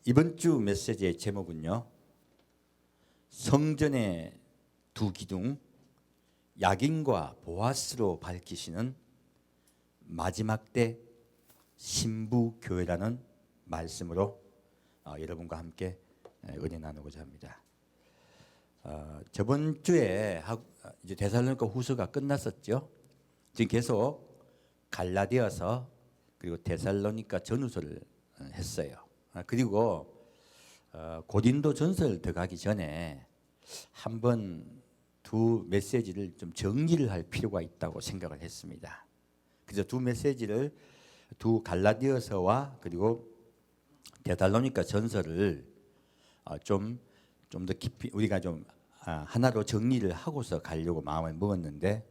이번 주 메시지의 제목은요, 성전의 두 기둥 야긴과 보아스로 밝히시는 마지막 때 신부교회라는 말씀으로 여러분과 함께 은혜 나누고자 합니다. 저번 주에 이제 데살로니가 후서가 끝났었죠. 지금 계속 갈라디아서 그리고 데살로니가 전후서를 했어요. 그리고 고린도 전서를 들어가기 전에 한번 두 메시지를 좀 정리를 할 필요가 있다고 생각을 했습니다. 그래서 두 메시지를 두 갈라디아서와 그리고 데살로니가 전서를 좀 더 깊이 우리가 좀 하나로 정리를 하고서 가려고 마음을 먹었는데,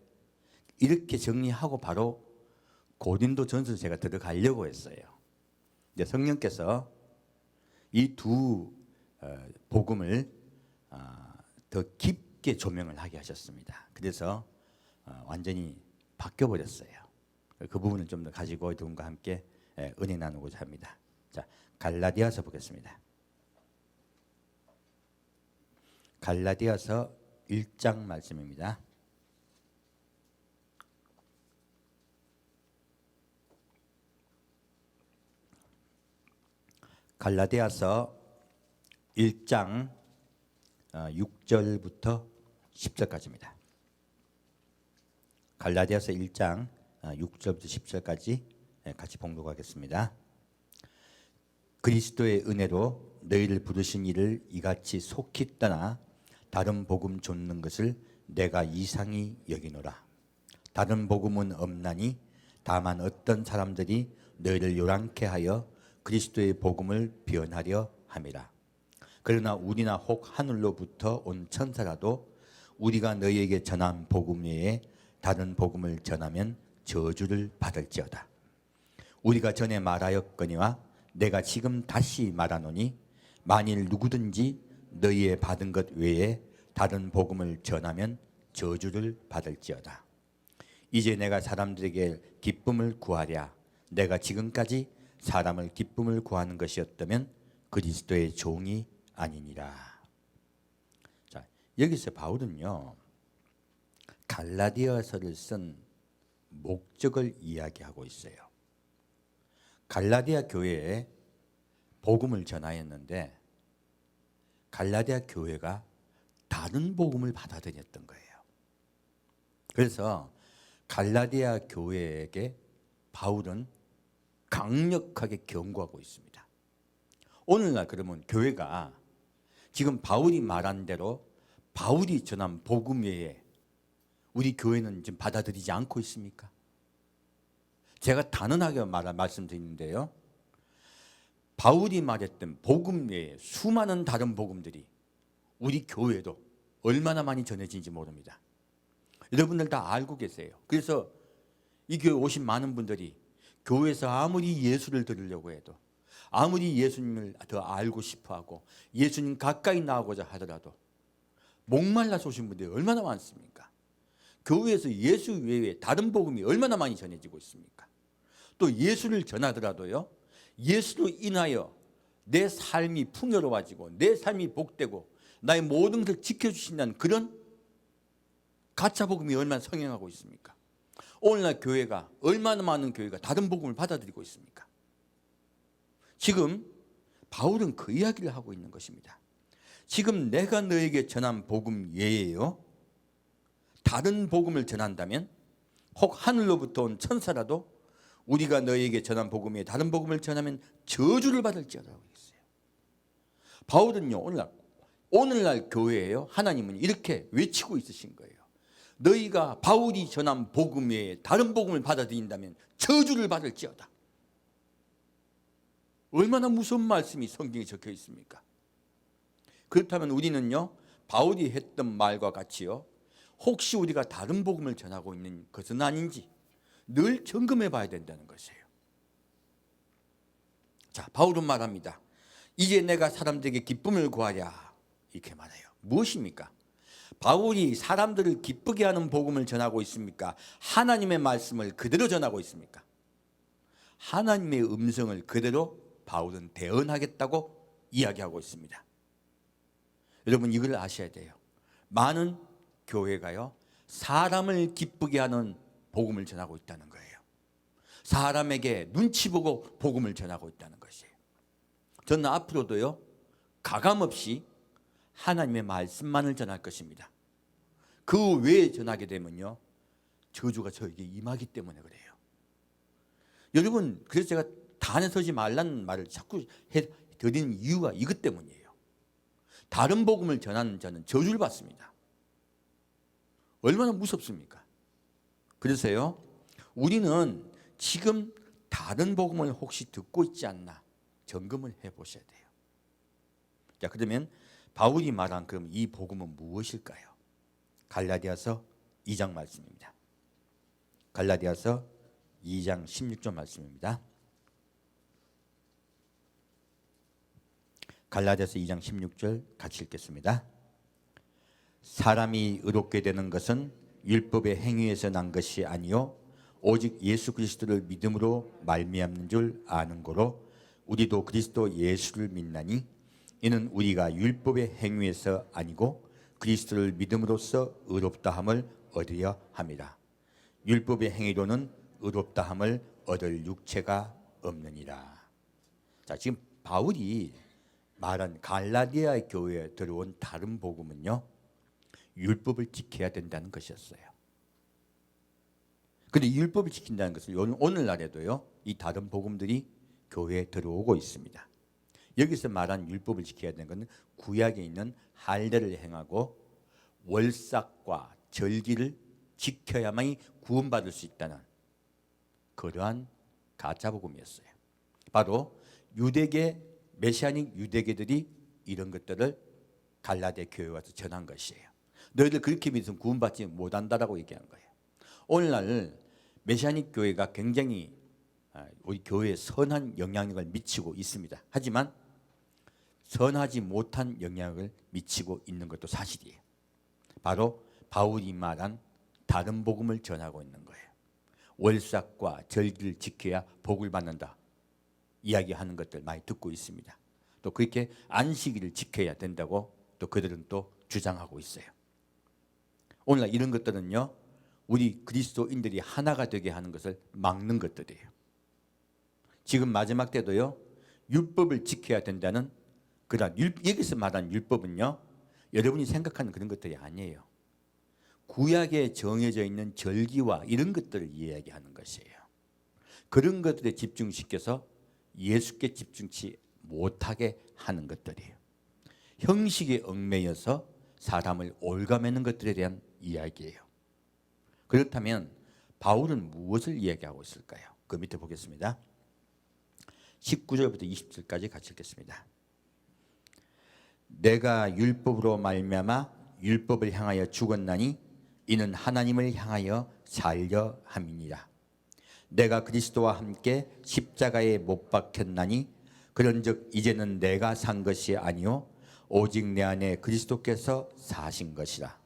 이렇게 정리하고 바로 고린도 전서 제가 들어가려고 했어요. 이제 성령께서 이 두 복음을 더 깊게 조명을 하게 하셨습니다. 그래서 완전히 바뀌어 버렸어요. 그 부분을 좀 더 가지고 여러분과 함께 은혜 나누고자 합니다. 자, 갈라디아서 보겠습니다. 갈라디아서 1장 말씀입니다. 갈라디아서 1장 6절부터 10절까지입니다. 갈라디아서 1장 6절부터 10절까지 같이 봉독하겠습니다. 그리스도의 은혜로 너희를 부르신 이를 이같이 속히 떠나 다른 복음 좇는 것을 내가 이상히 여기노라. 다른 복음은 없나니 다만 어떤 사람들이 너희를 요란케 하여 그리스도의 복음을 변하려 함이라. 그러나 우리나 혹 하늘로부터 온 천사라도 우리가 너희에게 전한 복음 외에 다른 복음을 전하면 저주를 받을지어다. 우리가 전에 말하였거니와 내가 지금 다시 말하노니 만일 누구든지 너희의 받은 것 외에 다른 복음을 전하면 저주를 받을지어다. 이제 내가 사람들에게 기쁨을 구하랴. 내가 지금까지 사람을 기쁨을 구하는 것이었다면 그리스도의 종이 아니니라. 자, 여기서 바울은요, 갈라디아서를 쓴 목적을 이야기하고 있어요. 갈라디아 교회에 복음을 전하였는데 갈라디아 교회가 다른 복음을 받아들였던 거예요. 그래서 갈라디아 교회에게 바울은 강력하게 경고하고 있습니다. 오늘날 그러면 교회가 지금 바울이 말한 대로 바울이 전한 복음 외에 우리 교회는 지금 받아들이지 않고 있습니까? 제가 단언하게 말씀드리는데요, 바울이 말했던 복음 외에 수많은 다른 복음들이 우리 교회도 얼마나 많이 전해진지 모릅니다. 여러분들 다 알고 계세요. 그래서 이 교회 오신 많은 분들이 교회에서 아무리 예수를 들으려고 해도, 아무리 예수님을 더 알고 싶어하고 예수님 가까이 나오고자 하더라도 목말라서 오신 분들이 얼마나 많습니까? 교회에서 예수 외에 다른 복음이 얼마나 많이 전해지고 있습니까? 또 예수를 전하더라도요, 예수로 인하여 내 삶이 풍요로워지고 내 삶이 복되고 나의 모든 것을 지켜주신다는 그런 가짜 복음이 얼마나 성행하고 있습니까? 오늘날 교회가, 얼마나 많은 교회가 다른 복음을 받아들이고 있습니까? 지금 바울은 그 이야기를 하고 있는 것입니다. 지금 내가 너에게 전한 복음 외에요, 다른 복음을 전한다면 혹 하늘로부터 온 천사라도 우리가 너에게 전한 복음 외에 다른 복음을 전하면 저주를 받을지어다라고 했어요. 바울은요, 오늘날 교회에요, 하나님은 이렇게 외치고 있으신 거예요. 너희가 바울이 전한 복음 외에 다른 복음을 받아들인다면 저주를 받을지어다. 얼마나 무서운 말씀이 성경에 적혀 있습니까? 그렇다면 우리는요, 바울이 했던 말과 같이요, 혹시 우리가 다른 복음을 전하고 있는 것은 아닌지 늘 점검해 봐야 된다는 것이에요. 자, 바울은 말합니다. 이제 내가 사람들에게 기쁨을 구하랴, 이렇게 말해요. 무엇입니까? 바울이 사람들을 기쁘게 하는 복음을 전하고 있습니까? 하나님의 말씀을 그대로 전하고 있습니까? 하나님의 음성을 그대로 바울은 대언하겠다고 이야기하고 있습니다. 여러분 이걸 아셔야 돼요. 많은 교회가요 사람을 기쁘게 하는 복음을 전하고 있다는 거예요. 사람에게 눈치 보고 복음을 전하고 있다는 것이에요. 저는 앞으로도요 가감없이 하나님의 말씀만을 전할 것입니다. 그 외에 전하게 되면요 저주가 저에게 임하기 때문에 그래요. 여러분 그래서 제가 단에 서지 말라는 말을 자꾸 드리는 이유가 이것 때문이에요. 다른 복음을 전하는 자는 저주를 받습니다. 얼마나 무섭습니까? 그래서요 우리는 지금 다른 복음을 혹시 듣고 있지 않나 점검을 해보셔야 돼요. 자, 그러면 바울이 말한 그럼 이 복음은 무엇일까요? 갈라디아서 2장 말씀입니다. 갈라디아서 2장 16절 말씀입니다. 갈라디아서 2장 16절 같이 읽겠습니다. 사람이 의롭게 되는 것은 율법의 행위에서 난 것이 아니요 오직 예수 그리스도를 믿음으로 말미암는 줄 아는 거로 우리도 그리스도 예수를 믿나니 이는 우리가 율법의 행위에서 아니고 그리스도를 믿음으로써 의롭다함을 얻으려 함이라. 율법의 행위로는 의롭다함을 얻을 육체가 없느니라. 자, 지금 바울이 말한 갈라디아 교회에 들어온 다른 복음은요 율법을 지켜야 된다는 것이었어요. 그런데 율법을 지킨다는 것을 오늘날에도요 이 다른 복음들이 교회에 들어오고 있습니다. 여기서 말한 율법을 지켜야 되는 것은 구약에 있는 할례를 행하고 월삭과 절기를 지켜야만이 구원받을 수 있다는 그러한 가짜 복음이었어요. 바로 유대계 메시아닉 유대계들이 이런 것들을 갈라디아 교회에 와서 전한 것이에요. 너희들 그렇게 믿으면 구원받지 못한다라고 얘기한 거예요. 오늘날 메시아닉 교회가 굉장히 우리 교회에 선한 영향력을 미치고 있습니다. 하지만 선하지 못한 영향을 미치고 있는 것도 사실이에요. 바로 바울이 말한 다른 복음을 전하고 있는 거예요. 월삭과 절기를 지켜야 복을 받는다 이야기하는 것들 많이 듣고 있습니다. 또 그렇게 안식일을 지켜야 된다고 또 그들은 또 주장하고 있어요. 오늘날 이런 것들은요 우리 그리스도인들이 하나가 되게 하는 것을 막는 것들이에요. 지금 마지막 때도요 율법을 지켜야 된다는 그런 여기서 말하는 율법은요 여러분이 생각하는 그런 것들이 아니에요. 구약에 정해져 있는 절기와 이런 것들을 이야기하는 것이에요. 그런 것들에 집중시켜서 예수께 집중치 못하게 하는 것들이에요. 형식에 얽매여서 사람을 올가매는 것들에 대한 이야기예요. 그렇다면 바울은 무엇을 이야기하고 있을까요? 그 밑에 보겠습니다. 19절부터 20절까지 같이 읽겠습니다. 내가 율법으로 말미암아 율법을 향하여 죽었나니 이는 하나님을 향하여 살려 함이니라. 내가 그리스도와 함께 십자가에 못 박혔나니 그런즉 이제는 내가 산 것이 아니요 오직 내 안에 그리스도께서 사신 것이라.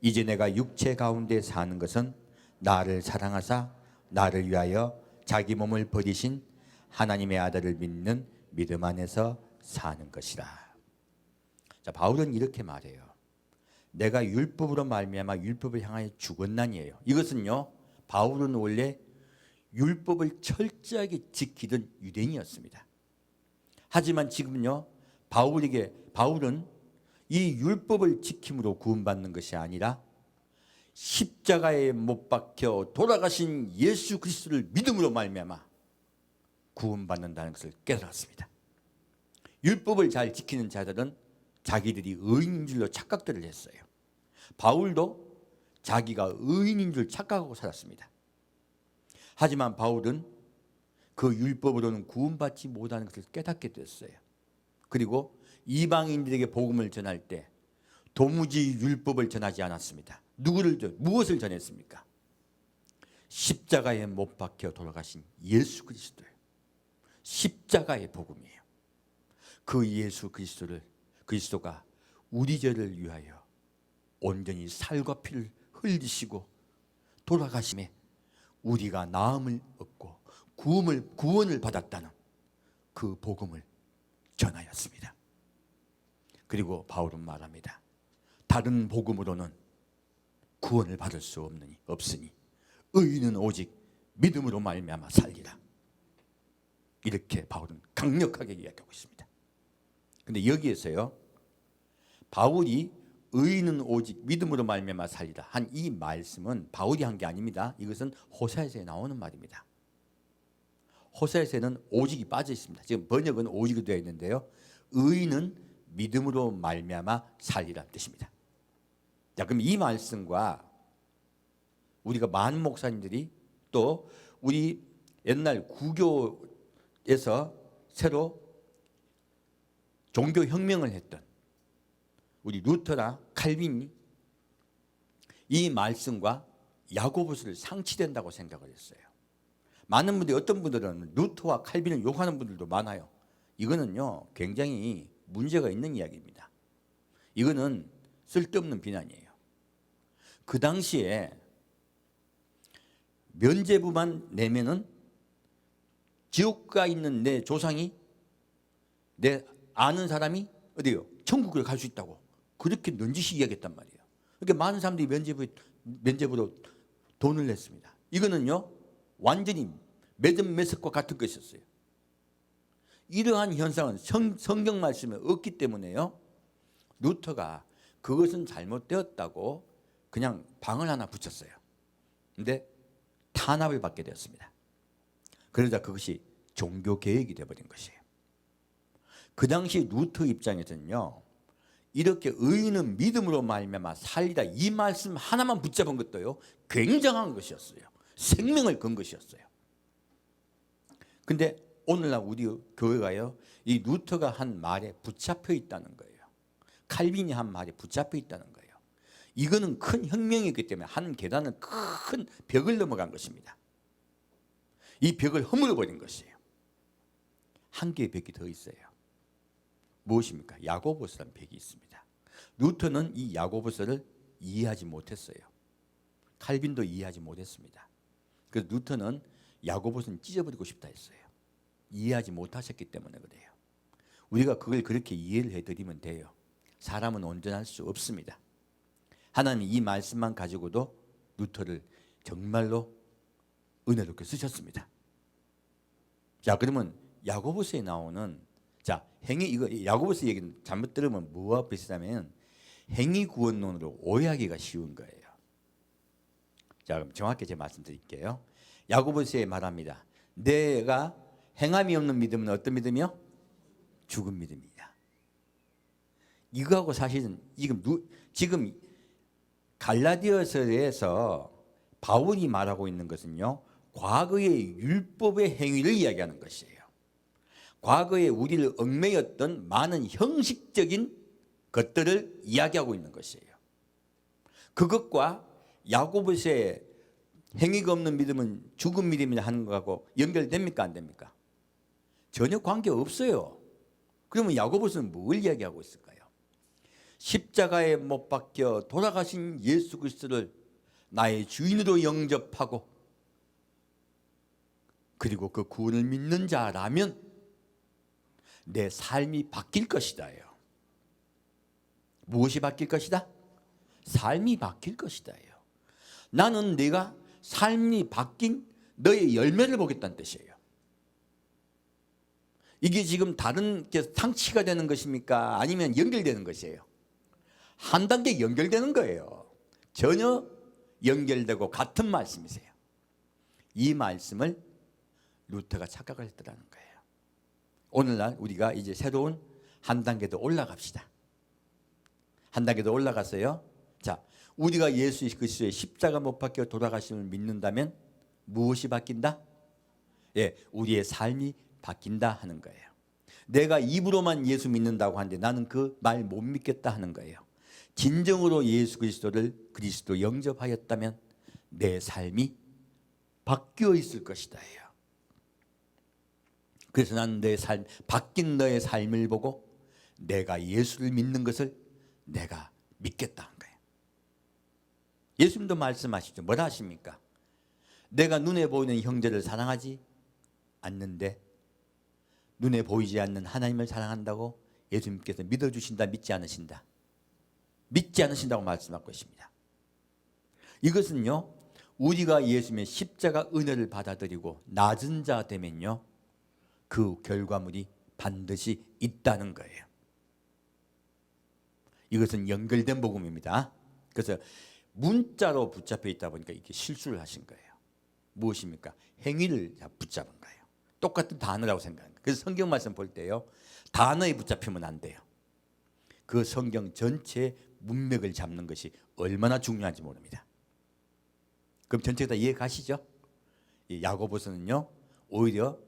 이제 내가 육체 가운데 사는 것은 나를 사랑하사 나를 위하여 자기 몸을 버리신 하나님의 아들을 믿는 믿음 안에서 사는 것이라. 자, 바울은 이렇게 말해요. 내가 율법으로 말미암아 율법을 향하여 죽었나니에요. 이것은요 바울은 원래 율법을 철저하게 지키던 유대인이었습니다. 하지만 지금요 바울은 이 율법을 지킴으로 구원받는 것이 아니라 십자가에 못 박혀 돌아가신 예수 그리스도를 믿음으로 말미암아 구원받는다는 것을 깨달았습니다. 율법을 잘 지키는 자들은 자기들이 의인인 줄로 착각들을 했어요. 바울도 자기가 의인인 줄 착각하고 살았습니다. 하지만 바울은 그 율법으로는 구원받지 못하는 것을 깨닫게 됐어요. 그리고 이방인들에게 복음을 전할 때 도무지 율법을 전하지 않았습니다. 무엇을 전했습니까? 십자가에 못 박혀 돌아가신 예수 그리스도예요. 십자가의 복음이에요. 그 예수 그리스도가 우리 죄를 위하여 온전히 살과 피를 흘리시고 돌아가심에 우리가 나음을 얻고 구원을 받았다는 그 복음을 전하였습니다. 그리고 바울은 말합니다. 다른 복음으로는 구원을 받을 수 없으니 의인은 오직 믿음으로 말미암아 살리라. 이렇게 바울은 강력하게 이야기하고 있습니다. 근데 여기에서요, 바울이 의인은 오직 믿음으로 말미암아 살리라 한 이 말씀은 바울이 한 게 아닙니다. 이것은 호세아서에 나오는 말입니다. 호세아서에는 오직이 빠져 있습니다. 지금 번역은 오직이 되어 있는데요, 의인은 믿음으로 말미암아 살리라는 뜻입니다. 자, 그럼 이 말씀과 우리가 많은 목사님들이 또 우리 옛날 구교에서 새로 종교 혁명을 했던 우리 루터나 칼빈이 이 말씀과 야고보서를 상치된다고 생각을 했어요. 많은 분들이, 어떤 분들은 루터와 칼빈을 욕하는 분들도 많아요. 이거는요 굉장히 문제가 있는 이야기입니다. 이거는 쓸데없는 비난이에요. 그 당시에 면죄부만 내면은 지옥가 있는 내 조상이, 내 아는 사람이 어디요? 천국을 갈 수 있다고 그렇게 넌지시 이야기했단 말이에요. 그러니까 많은 사람들이 면죄부로 돈을 냈습니다. 이거는요 완전히 매듭매석과 같은 것이었어요. 이러한 현상은 성경 말씀에 없기 때문에요, 루터가 그것은 잘못되었다고 그냥 방을 하나 붙였어요. 근데 탄압을 받게 되었습니다. 그러자 그것이 종교개혁이 되어버린 것이에요. 그 당시 루터 입장에서는요, 이렇게 의인은 믿음으로 말미암아 살리라 이 말씀 하나만 붙잡은 것도요 굉장한 것이었어요. 생명을 건 것이었어요. 근데 오늘날 우리 교회가요, 이 루터가 한 말에 붙잡혀 있다는 거예요. 칼빈이 한 말에 붙잡혀 있다는 거예요. 이거는 큰 혁명이기 때문에 한 계단은 큰 벽을 넘어간 것입니다. 이 벽을 허물어 버린 것이에요. 한 개의 벽이 더 있어요. 무엇입니까? 야고보서라는 벽이 있습니다. 루터는 이 야고보서를 이해하지 못했어요. 칼빈도 이해하지 못했습니다. 그래서 루터는 야고보서는 찢어버리고 싶다 했어요. 이해하지 못하셨기 때문에 그래요. 우리가 그걸 그렇게 이해를 해드리면 돼요. 사람은 온전할 수 없습니다. 하나님 이 말씀만 가지고도 루터를 정말로 은혜롭게 쓰셨습니다. 자, 그러면 야고보서에 나오는, 자, 이거 야고보서 얘기는 잘못 들으면 뭐와 비슷하면 행위구원론으로 오해하기가 쉬운 거예요. 자, 그럼 정확히 제가 말씀드릴게요. 야고보서에 말합니다. 내가 행함이 없는 믿음은 어떤 믿음이요? 죽은 믿음이다. 이거하고 사실은 지금 갈라디아서에서 바울이 말하고 있는 것은요, 과거의 율법의 행위를 이야기하는 것이에요. 과거에 우리를 얽매였던 많은 형식적인 것들을 이야기하고 있는 것이에요. 그것과 야고보서의 행위가 없는 믿음은 죽은 믿음이라 하는 것하고 연결됩니까? 안 됩니까? 전혀 관계없어요. 그러면 야고보서는 뭘 이야기하고 있을까요? 십자가에 못 박혀 돌아가신 예수 그리스도를 나의 주인으로 영접하고 그리고 그 구원을 믿는 자라면 내 삶이 바뀔 것이다요. 무엇이 바뀔 것이다? 삶이 바뀔 것이다요. 나는 네가 삶이 바뀐 너의 열매를 보겠다는 뜻이에요. 이게 지금 다른 상치가 되는 것입니까? 아니면 연결되는 것이에요? 한 단계 연결되는 거예요. 전혀 연결되고 같은 말씀이세요. 이 말씀을 루터가 착각을 했다는 거예요. 오늘날 우리가 이제 새로운 한 단계 더 올라갑시다. 한 단계 더 올라가서요, 자, 우리가 예수 그리스도의 십자가 못 박혀 돌아가심을 믿는다면 무엇이 바뀐다? 예, 우리의 삶이 바뀐다 하는 거예요. 내가 입으로만 예수 믿는다고 하는데 나는 그 말 못 믿겠다 하는 거예요. 진정으로 예수 그리스도를 그리스도 영접하였다면 내 삶이 바뀌어 있을 것이다예요. 그래서 나는 내 삶, 바뀐 너의 삶을 보고 내가 예수를 믿는 것을 내가 믿겠다 한 거예요. 예수님도 말씀하시죠. 뭐라 하십니까? 내가 눈에 보이는 형제를 사랑하지 않는데 눈에 보이지 않는 하나님을 사랑한다고 예수님께서 믿어주신다, 믿지 않으신다? 믿지 않으신다고 말씀하고 있습니다. 이것은요, 우리가 예수님의 십자가 은혜를 받아들이고 낮은 자 되면요, 그 결과물이 반드시 있다는 거예요. 이것은 연결된 복음입니다. 그래서 문자로 붙잡혀 있다 보니까 이렇게 실수를 하신 거예요. 무엇입니까? 행위를 붙잡은 거예요. 똑같은 단어라고 생각합니다. 그래서 성경 말씀 볼 때요, 단어에 붙잡히면 안 돼요. 그 성경 전체의 문맥을 잡는 것이 얼마나 중요한지 모릅니다. 그럼 전체가 다 이해 가시죠? 이 야고보서는요, 오히려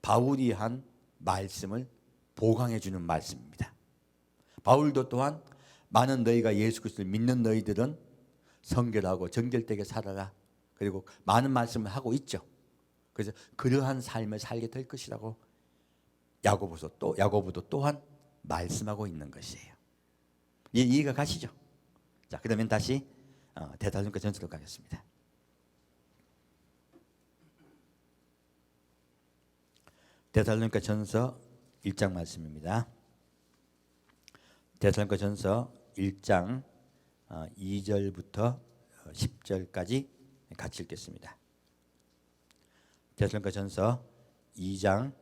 바울이 한 말씀을 보강해 주는 말씀입니다. 바울도 또한 많은 너희가 예수 그리스도를 믿는 너희들은 성결하고 정결되게 살아라. 그리고 많은 말씀을 하고 있죠. 그래서 그러한 삶을 살게 될 것이라고 야고보도 또한 말씀하고 있는 것이에요. 이해가 가시죠? 자, 그러면 다시 데살로니가 전서로 가겠습니다. 데살로니가 전서 1장 말씀입니다. 데살로니가 전서 1장 2절부터 10절까지 같이 읽겠습니다. 데살로니가 전서 1장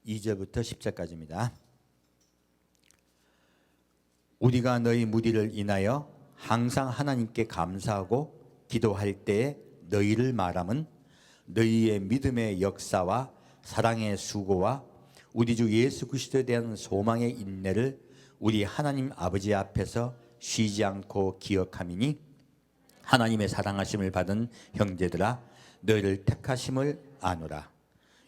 2절부터 10절까지입니다. 우리가 너희 무리를 인하여 항상 하나님께 감사하고 기도할 때에 너희를 말함은 너희의 믿음의 역사와 사랑의 수고와 우리 주 예수 그리스도에 대한 소망의 인내를 우리 하나님 아버지 앞에서 쉬지 않고 기억함이니 하나님의 사랑하심을 받은 형제들아 너희를 택하심을 아노라.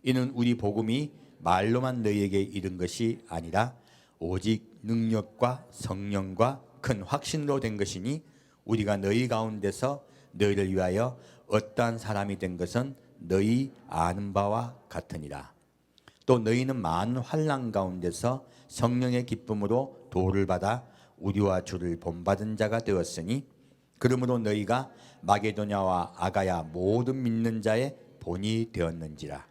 이는 우리 복음이 말로만 너희에게 이른 것이 아니라 오직 능력과 성령과 큰 확신으로 된 것이니 우리가 너희 가운데서 너희를 위하여 어떠한 사람이 된 것은 너희 아는 바와 같으니라. 또 너희는 많은 환난 가운데서 성령의 기쁨으로 도를 받아 우리와 주를 본받은 자가 되었으니 그러므로 너희가 마게도냐와 아가야 모든 믿는 자의 본이 되었는지라.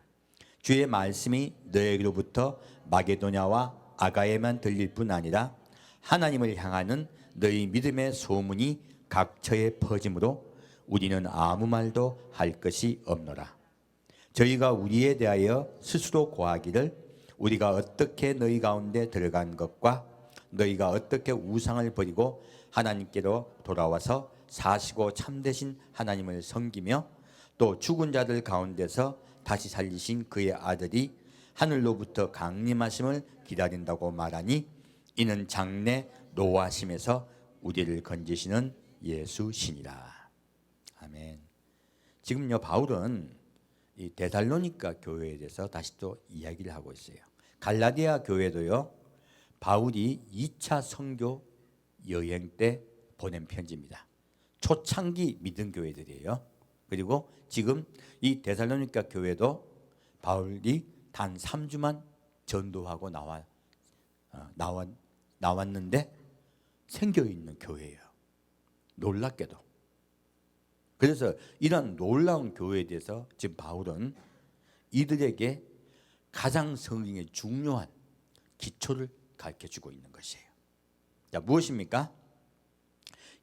주의 말씀이 너희에게로부터 마게도냐와 아가야에만 들릴 뿐 아니라 하나님을 향하는 너희 믿음의 소문이 각처에 퍼짐으로 우리는 아무 말도 할 것이 없노라. 저희가 우리에 대하여 스스로 고하기를 우리가 어떻게 너희 가운데 들어간 것과 너희가 어떻게 우상을 버리고 하나님께로 돌아와서 사시고 참되신 하나님을 섬기며 또 죽은 자들 가운데서 다시 살리신 그의 아들이 하늘로부터 강림하심을 기다린다고 말하니 이는 장래 노하심에서 우리를 건지시는 예수시니라. 아멘. 지금요 바울은 이 데살로니가 교회에 대해서 다시 또 이야기를 하고 있어요. 갈라디아 교회도요 바울이 2차 선교 여행 때 보낸 편지입니다. 초창기 믿은 교회들이에요. 그리고 지금 이 데살로니가 교회도 바울이 단 3주만 전도하고 나왔는데 생겨 있는 교회예요. 놀랍게도. 그래서 이런 놀라운 교회에 대해서 지금 바울은 이들에게 가장 성경의 중요한 기초를 가르쳐주고 있는 것이에요. 자, 무엇입니까?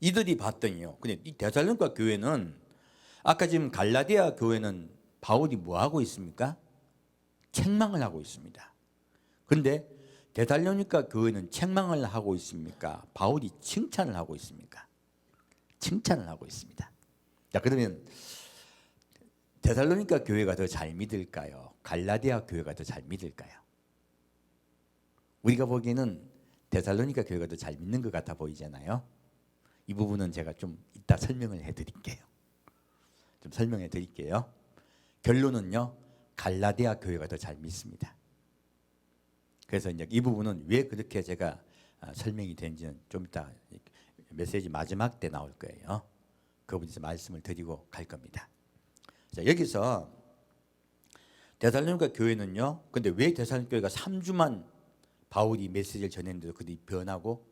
이들이 봤더니요. 근데 이 데살로니가 교회는 아까 지금 갈라디아 교회는 바울이 뭐 하고 있습니까? 책망을 하고 있습니다. 그런데 데살로니가 교회는 책망을 하고 있습니까? 바울이 칭찬을 하고 있습니까? 칭찬을 하고 있습니다. 자, 그러면 데살로니가 교회가 더 잘 믿을까요? 갈라디아 교회가 더 잘 믿을까요? 우리가 보기에는 데살로니가 교회가 더 잘 믿는 것 같아 보이잖아요. 이 부분은 제가 좀 이따 설명을 해드릴게요. 좀 설명해 드릴게요. 결론은요, 갈라디아 교회가 더 잘 믿습니다. 그래서 이제 이 부분은 왜 그렇게 제가 설명이 되는지는 좀 이따 메시지 마지막 때 나올 거예요. 그 부분에서 말씀을 드리고 갈 겁니다. 자, 여기서 데살로니가 교회는요. 근데 왜 데살로니가 교회가 3주만 바울이 메시지를 전했는데도 그들이 변하고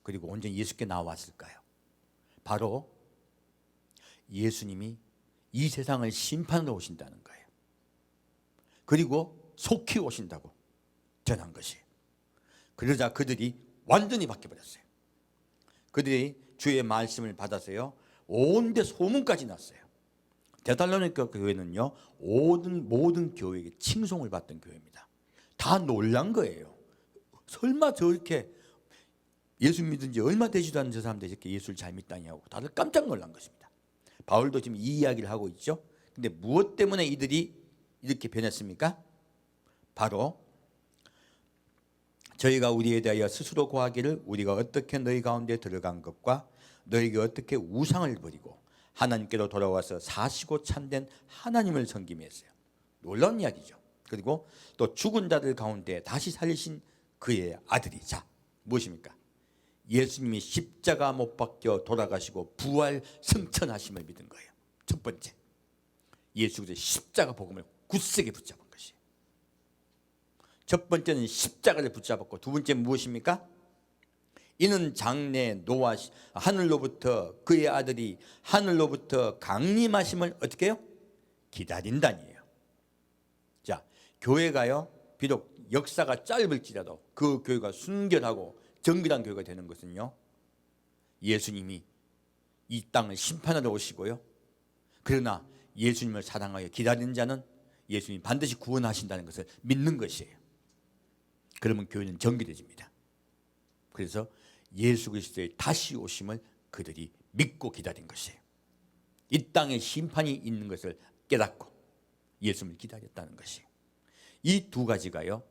그리고 온전히 예수께 나왔을까요? 바로 예수님이 이 세상을 심판으로 오신다는 거예요. 그리고 속히 오신다고 전한 것이에요. 그러자 그들이 완전히 바뀌어버렸어요. 그들이 주의 말씀을 받아서요, 온데 소문까지 났어요. 데살로니가 교회는요, 모든 교회에게 칭송을 받던 교회입니다. 다 놀란 거예요. 설마 저렇게 예수 믿은 지 얼마 되지도 않은 저 사람들이 이렇게 예수를 잘 믿다냐고 다들 깜짝 놀란 것입니다. 바울도 지금 이 이야기를 하고 있죠. 근데 무엇 때문에 이들이 이렇게 변했습니까? 바로 저희가 우리에 대하여 스스로 고하기를 우리가 어떻게 너희 가운데 들어간 것과 너희에게 어떻게 우상을 버리고 하나님께로 돌아와서 사시고 참된 하나님을 섬기며 했어요. 놀라운 이야기죠. 그리고 또 죽은 자들 가운데 다시 살리신 그의 아들이, 자, 무엇입니까? 예수님이 십자가 못 박혀 돌아가시고 부활 승천하심을 믿은 거예요. 첫 번째, 예수 그리스도의 십자가 복음을 굳세게 붙잡은 것이에요. 첫 번째는 십자가를 붙잡았고, 두 번째는 무엇입니까? 이는 장래 노아 하늘로부터 그의 아들이 하늘로부터 강림하심을 어떻게 해요? 기다린다니에요. 자, 교회가요, 비록 역사가 짧을지라도 그 교회가 순결하고 정결한 교회가 되는 것은요, 예수님이 이 땅을 심판하러 오시고요, 그러나 예수님을 사랑하여 기다리는 자는 예수님이 반드시 구원하신다는 것을 믿는 것이에요. 그러면 교회는 정결해집니다. 그래서 예수 그리스도의 다시 오심을 그들이 믿고 기다린 것이에요. 이 땅에 심판이 있는 것을 깨닫고 예수님을 기다렸다는 것이에요. 이 두 가지가요,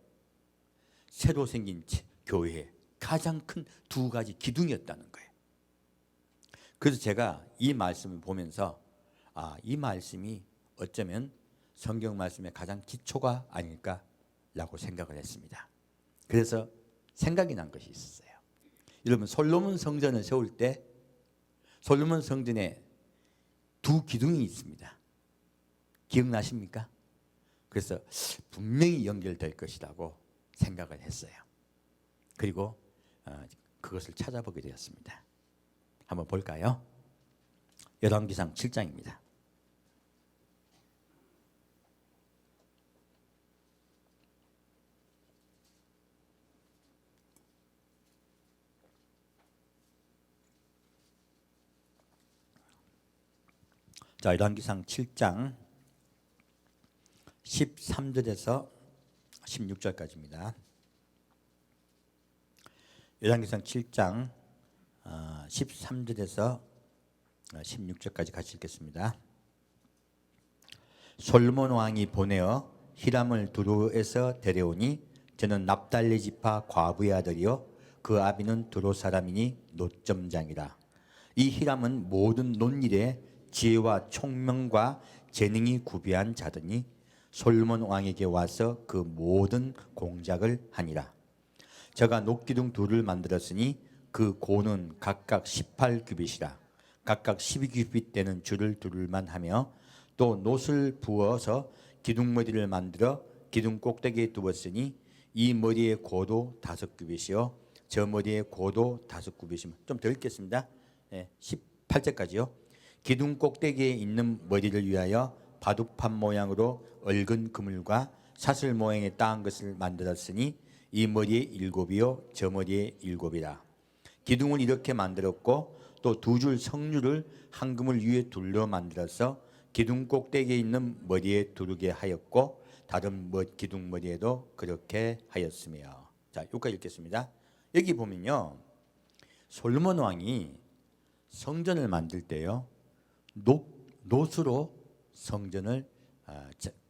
새로 생긴 교회의 가장 큰 두 가지 기둥이었다는 거예요. 그래서 제가 이 말씀을 보면서 이 말씀이 어쩌면 성경 말씀의 가장 기초가 아닐까라고 생각을 했습니다. 그래서 생각이 난 것이 있었어요. 여러분, 솔로몬 성전을 세울 때 솔로몬 성전에 두 기둥이 있습니다. 기억나십니까? 그래서 분명히 연결될 것이라고 생각을 했어요. 그리고 그것을 찾아보게 되었습니다. 한번 볼까요? 열왕기상 7장입니다. 자, 열왕기상 7장 13절에서 16절까지입니다. 열왕기상 7장 13절에서 16절까지 같이 읽겠습니다. 솔로몬 왕이 보내어 히람을 두로에서 데려오니 저는 납달리 지파 과부의 아들이요 그 아비는 두로 사람이니 노점장이라. 이 히람은 모든 논일에 지혜와 총명과 재능이 구비한 자더니 솔로몬 왕에게 와서 그 모든 공작을 하니라. 저가 녹기둥 둘을 만들었으니 그 고는 각각 18규빗이라. 각각 12규빗 되는 줄을 두를만 하며 또 놋을 부어서 기둥머리를 만들어 기둥 꼭대기에 두었으니 이 머리의 고도 5규빗이요 저 머리의 고도 5규빗이면 좀 더 읽겠습니다. 18절까지요. 기둥 꼭대기에 있는 머리를 위하여 바둑판 모양으로 얽은 그물과 사슬 모양의 따은 것을 만들었으니 이 머리에 7이요 저 머리에 7이라. 기둥을 이렇게 만들었고 또 두 줄 성류를 한 그물 위에 둘러 만들어서 기둥 꼭대기에 있는 머리에 두르게 하였고 다른 기둥 머리에도 그렇게 하였으며. 자, 여기까지 읽겠습니다. 여기 보면요, 솔로몬 왕이 성전을 만들 때요 놋으로 성전을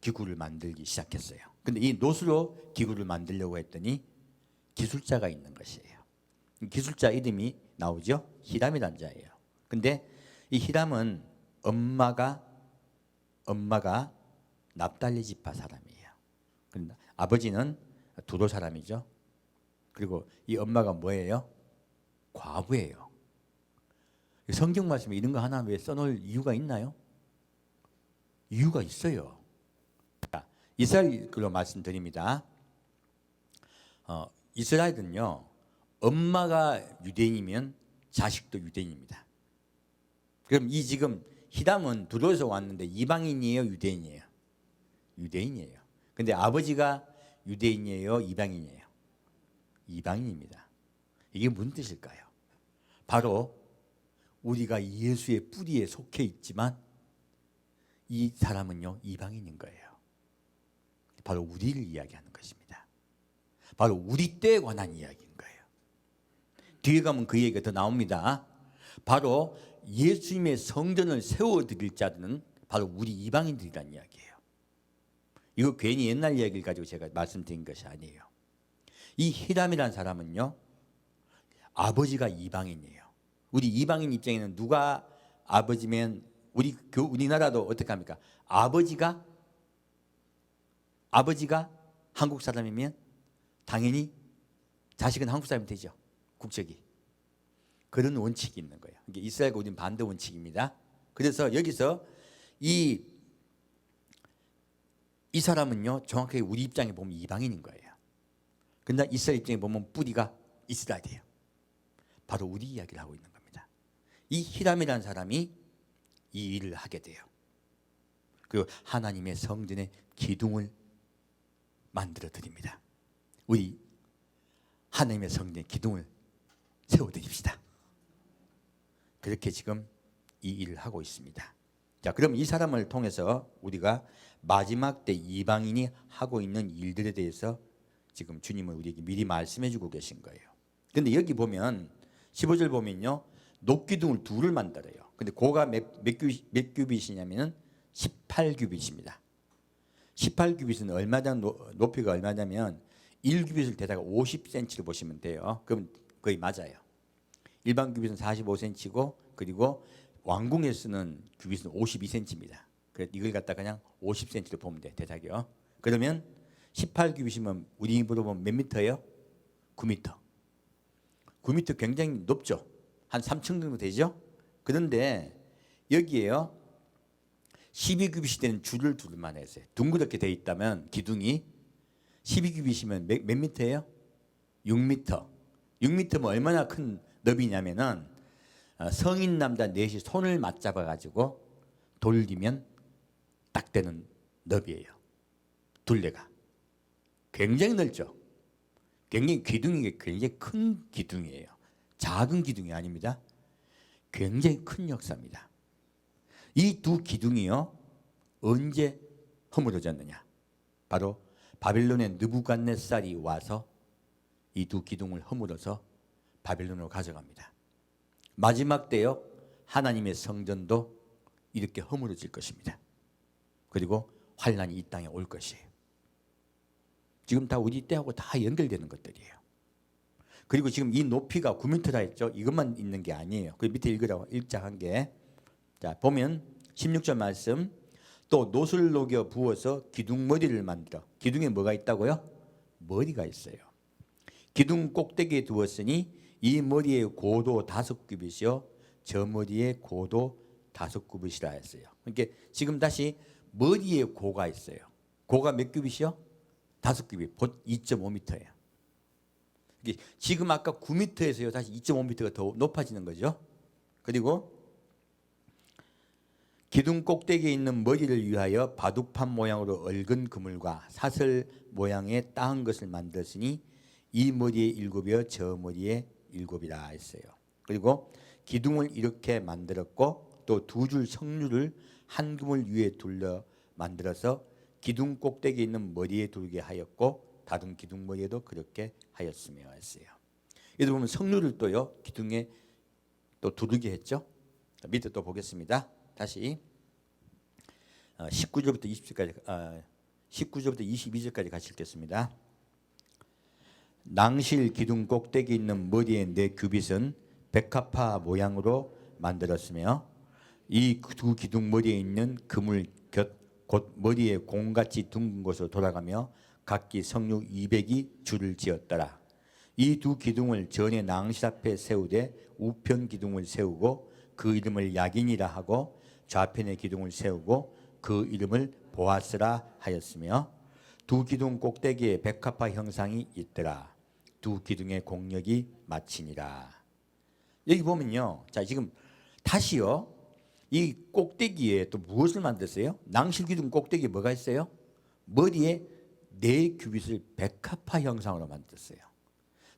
기구를 만들기 시작했어요. 근데 이 놋으로 기구를 만들려고 했더니 기술자가 있는 것이에요. 기술자 이름이 나오죠. 히람이라는 자예요. 근데 이 히람은 엄마가 납달리 지파 사람이에요. 근데 아버지는 두로 사람이죠. 그리고 이 엄마가 뭐예요? 과부예요. 성경 말씀에 이런 거 하나 왜 써놓을 이유가 있나요? 이유가 있어요. 자, 이스라엘로 말씀드립니다. 이스라엘은요, 엄마가 유대인이면 자식도 유대인입니다. 그럼 이 지금 히람은 두로에서 왔는데 이방인이에요, 유대인이에요? 유대인이에요. 근데 아버지가 유대인이에요, 이방인이에요? 이방인입니다. 이게 무슨 뜻일까요? 바로 우리가 예수의 뿌리에 속해 있지만 이 사람은요, 이방인인 거예요. 바로 우리를 이야기하는 것입니다. 바로 우리 때에 관한 이야기인 거예요. 뒤에 가면 그 얘기가 더 나옵니다. 바로 예수님의 성전을 세워드릴 자들은 바로 우리 이방인들이란 이야기예요. 이거 괜히 옛날 이야기를 가지고 제가 말씀드린 것이 아니에요. 이 히람이라는 사람은요, 아버지가 이방인이에요. 우리 이방인 입장에는 누가 아버지면 우리나라도 어떻게 합니까? 아버지가 한국 사람이면 당연히 자식은 한국 사람이 되죠. 국적이. 그런 원칙이 있는 거예요. 이게 이스라엘과 우리는 반대 원칙입니다. 그래서 여기서 이 사람은요, 정확하게 우리 입장에 보면 이방인인 거예요. 그런데 이스라엘 입장에 보면 뿌리가 이스라엘이에요. 바로 우리 이야기를 하고 있는 겁니다. 이 히람이라는 사람이 이 일을 하게 돼요. 그리고 하나님의 성전의 기둥을 만들어 드립니다. 우리 하나님의 성전의 기둥을 세워 드립시다. 그렇게 지금 이 일을 하고 있습니다. 자, 그럼 이 사람을 통해서 우리가 마지막 때 이방인이 하고 있는 일들에 대해서 지금 주님은 우리에게 미리 말씀해 주고 계신 거예요. 근데 여기 보면 15절 보면요, 녹기둥을 둘을 만들어요. 근데 고가 몇 규빗이냐면은 18규빗입니다. 18규빗은 얼마냐, 높이가 얼마냐면 1규빗을 대다가 50cm를 보시면 돼요. 그럼 거의 맞아요. 일반 규빗은 45cm고, 그리고 왕궁에 쓰는 규빗은 52cm입니다. 그래서 이걸 갖다 그냥 50cm로 보면 돼, 대략이요. 그러면 18규빗이면 우리 힘으로 보면 몇 미터예요? 9m. 9m 굉장히 높죠. 한 3층 정도 되죠. 그런데 여기에요, 12규빗이 되는 줄을 둘만 했어요. 둥그렇게 되어 있다면 기둥이 12규빗이면 몇 미터예요? 6m. 6m면 얼마나 큰 너비냐면은 성인 남자 넷이 손을 맞잡아 가지고 돌리면 딱 되는 너비예요. 둘레가 굉장히 넓죠. 굉장히 기둥이 굉장히 큰 기둥이에요. 작은 기둥이 아닙니다. 굉장히 큰 역사입니다. 이 두 기둥이요, 언제 허물어졌느냐? 바로 바빌론의 느부갓네살이 와서 이 두 기둥을 허물어서 바빌론으로 가져갑니다. 마지막 때요, 하나님의 성전도 이렇게 허물어질 것입니다. 그리고 환란이 이 땅에 올 것이에요. 지금 다 우리 때하고 다 연결되는 것들이에요. 그리고 지금 이 높이가 9m라 했죠. 이것만 있는 게 아니에요. 그 밑에 읽으라고 읽자한 게. 자, 보면 16절 말씀. 또 놋을 녹여 부어서 기둥머리를 만들어. 기둥에 뭐가 있다고요? 머리가 있어요. 기둥 꼭대기에 두었으니 이 머리의 고도 5규빗이요, 저 머리의 고도 5규빗이라 했어요. 그러니까 지금 다시 머리에 고가 있어요. 고가 몇 규빗이요? 5규빗, 곧 2.5m예요. 지금 아까 9m에서요, 다시 2.5m가 더 높아지는 거죠. 그리고 기둥 꼭대기에 있는 머리를 위하여 바둑판 모양으로 얽은 그물과 사슬 모양의 따은 것을 만들었으니 이 머리에 7이여 저 머리에 7이라 했어요. 그리고 기둥을 이렇게 만들었고 또 두 줄 석류를 한 그물 위에 둘러 만들어서 기둥 꼭대기에 있는 머리에 두르게 하였고 다른 기둥 머리에도 그렇게 하였으며 했어요. 여기 보면 석류를 또요, 기둥에 또 두르게 했죠. 밑에 또 보겠습니다. 다시 19절부터 20절까지 19절부터 22절까지 같이 읽겠습니다. 낭실 기둥 꼭대기 있는 머리의 4규빗은 백합화 모양으로 만들었으며 이 두 기둥 머리에 있는 그물 곁 곧 머리에 공같이 둥근 곳으로 돌아가며 각기 석류 200이 줄을 지었더라. 이 두 기둥을 전에 낭실 앞에 세우되 우편 기둥을 세우고 그 이름을 야긴이라 하고 좌편의 기둥을 세우고 그 이름을 보아스라 하였으며 두 기둥 꼭대기에 백합화 형상이 있더라. 두 기둥의 공력이 마치니라. 여기 보면요, 자 지금 다시요, 이 꼭대기에 또 무엇을 만들었어요? 낭실 기둥 꼭대기에 뭐가 있어요? 머리에 4규빗을 백합화 형상으로 만들었어요.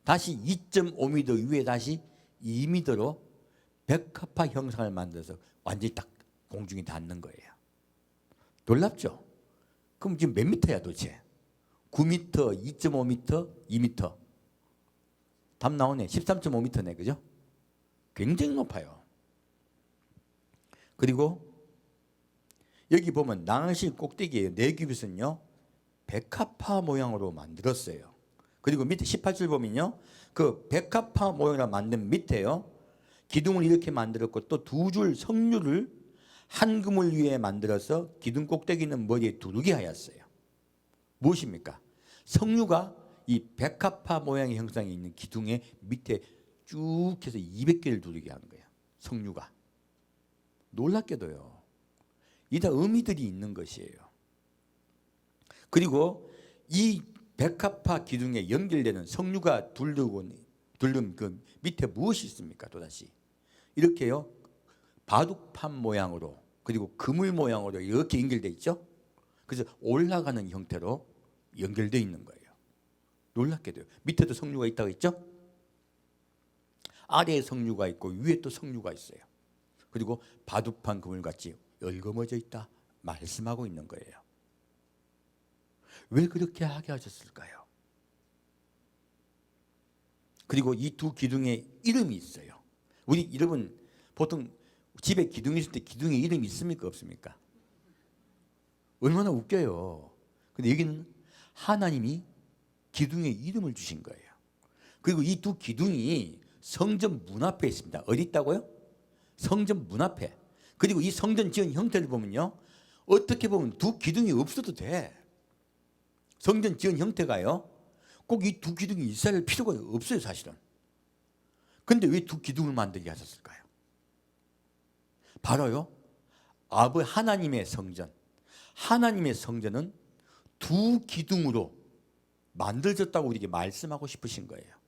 다시 2.5m 위에 다시 2m로 백합화 형상을 만들어서 완전히 딱 공중에 닿는 거예요. 놀랍죠? 그럼 지금 몇 미터야 도대체? 9m, 2.5m, 2m. 답 나오네. 13.5m네. 그죠? 굉장히 높아요. 그리고 여기 보면 낭실 꼭대기에 4규빗은요 백합화 모양으로 만들었어요. 그리고 밑에 18줄 보면요 그 백합화 모양으로 만든 밑에요 기둥을 이렇게 만들었고 또 2줄 석류를 한 그물 위에 만들어서 기둥 꼭대기는 머리에 두르게 하였어요. 무엇입니까? 석류가 이 백합화 모양의 형상이 있는 기둥의 밑에 쭉 해서 200개를 두르게 하는 거예요. 석류가. 놀랍게도요. 이 다 의미들이 있는 것이에요. 그리고 이 백합화 기둥에 연결되는 석류가 두른 그 밑에 무엇이 있습니까? 또다시 이렇게요 바둑판 모양으로 그리고 그물 모양으로 이렇게 연결되어 있죠. 그래서 올라가는 형태로 연결되어 있는 거예요. 놀랍게도요. 밑에도 석류가 있다고 했죠. 아래에 석류가 있고 위에 또 석류가 있어요. 그리고 바둑판 그물같이 얽어머져 있다 말씀하고 있는 거예요. 왜 그렇게 하게 하셨을까요? 그리고 이 2 기둥에 이름이 있어요. 우리 여러분 보통 집에 기둥이 있을 때 기둥에 이름이 있습니까? 없습니까? 얼마나 웃겨요. 근데 여기는 하나님이 기둥에 이름을 주신 거예요. 그리고 이 2 기둥이 성전 문 앞에 있습니다. 어디 있다고요? 성전 문 앞에. 그리고 이 성전 지은 형태를 보면요 어떻게 보면 2 기둥이 없어도 돼. 성전 지은 형태가요 꼭 이 2 기둥이 있어야 할 필요가 없어요 사실은. 근데 왜 2 기둥을 만들게 하셨을까요? 바로요 하나님의 성전, 하나님의 성전은 2 기둥으로 만들어졌다고 우리에게 말씀하고 싶으신 거예요.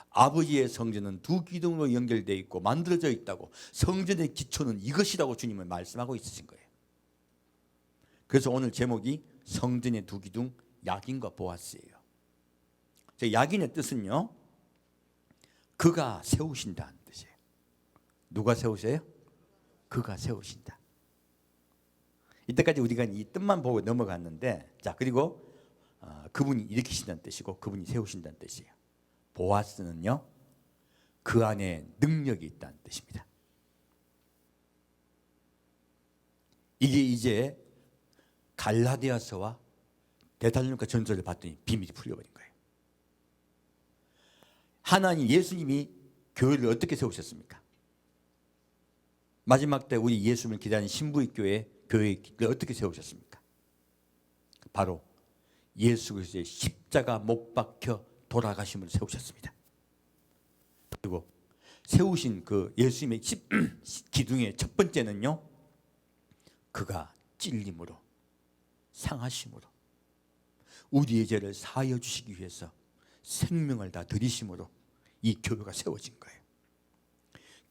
아버지의 성전은 2 기둥으로 연결되어 있고 만들어져 있다고, 성전의 기초는 이것이라고 주님은 말씀하고 있으신 거예요. 그래서 오늘 제목이 성전의 2 기둥 야긴과 보아스예요. 야긴의 뜻은요 그가 세우신다는 뜻이에요. 누가 세우세요? 그가 세우신다. 이때까지 우리가 이 뜻만 보고 넘어갔는데, 자 그리고 그분이 일으키신다는 뜻이고 그분이 세우신다는 뜻이에요. 보아스는요 그 안에 능력이 있다는 뜻입니다. 이게 이제 갈라디아서와 데살로니가 전서를 봤더니 비밀이 풀려버린 거예요. 하나님 예수님이 교회를 어떻게 세우셨습니까? 마지막 때 우리 예수님을 기다리는 신부의 교회를 어떻게 세우셨습니까? 바로 예수 그리스도의 십자가 못 박혀 돌아가심을 세우셨습니다. 그리고 세우신 그 예수님의 기둥의 첫 번째는요 그가 찔림으로 상하심으로 우리의 죄를 사하여 주시기 위해서 생명을 다 드리심으로 이 교회가 세워진 거예요.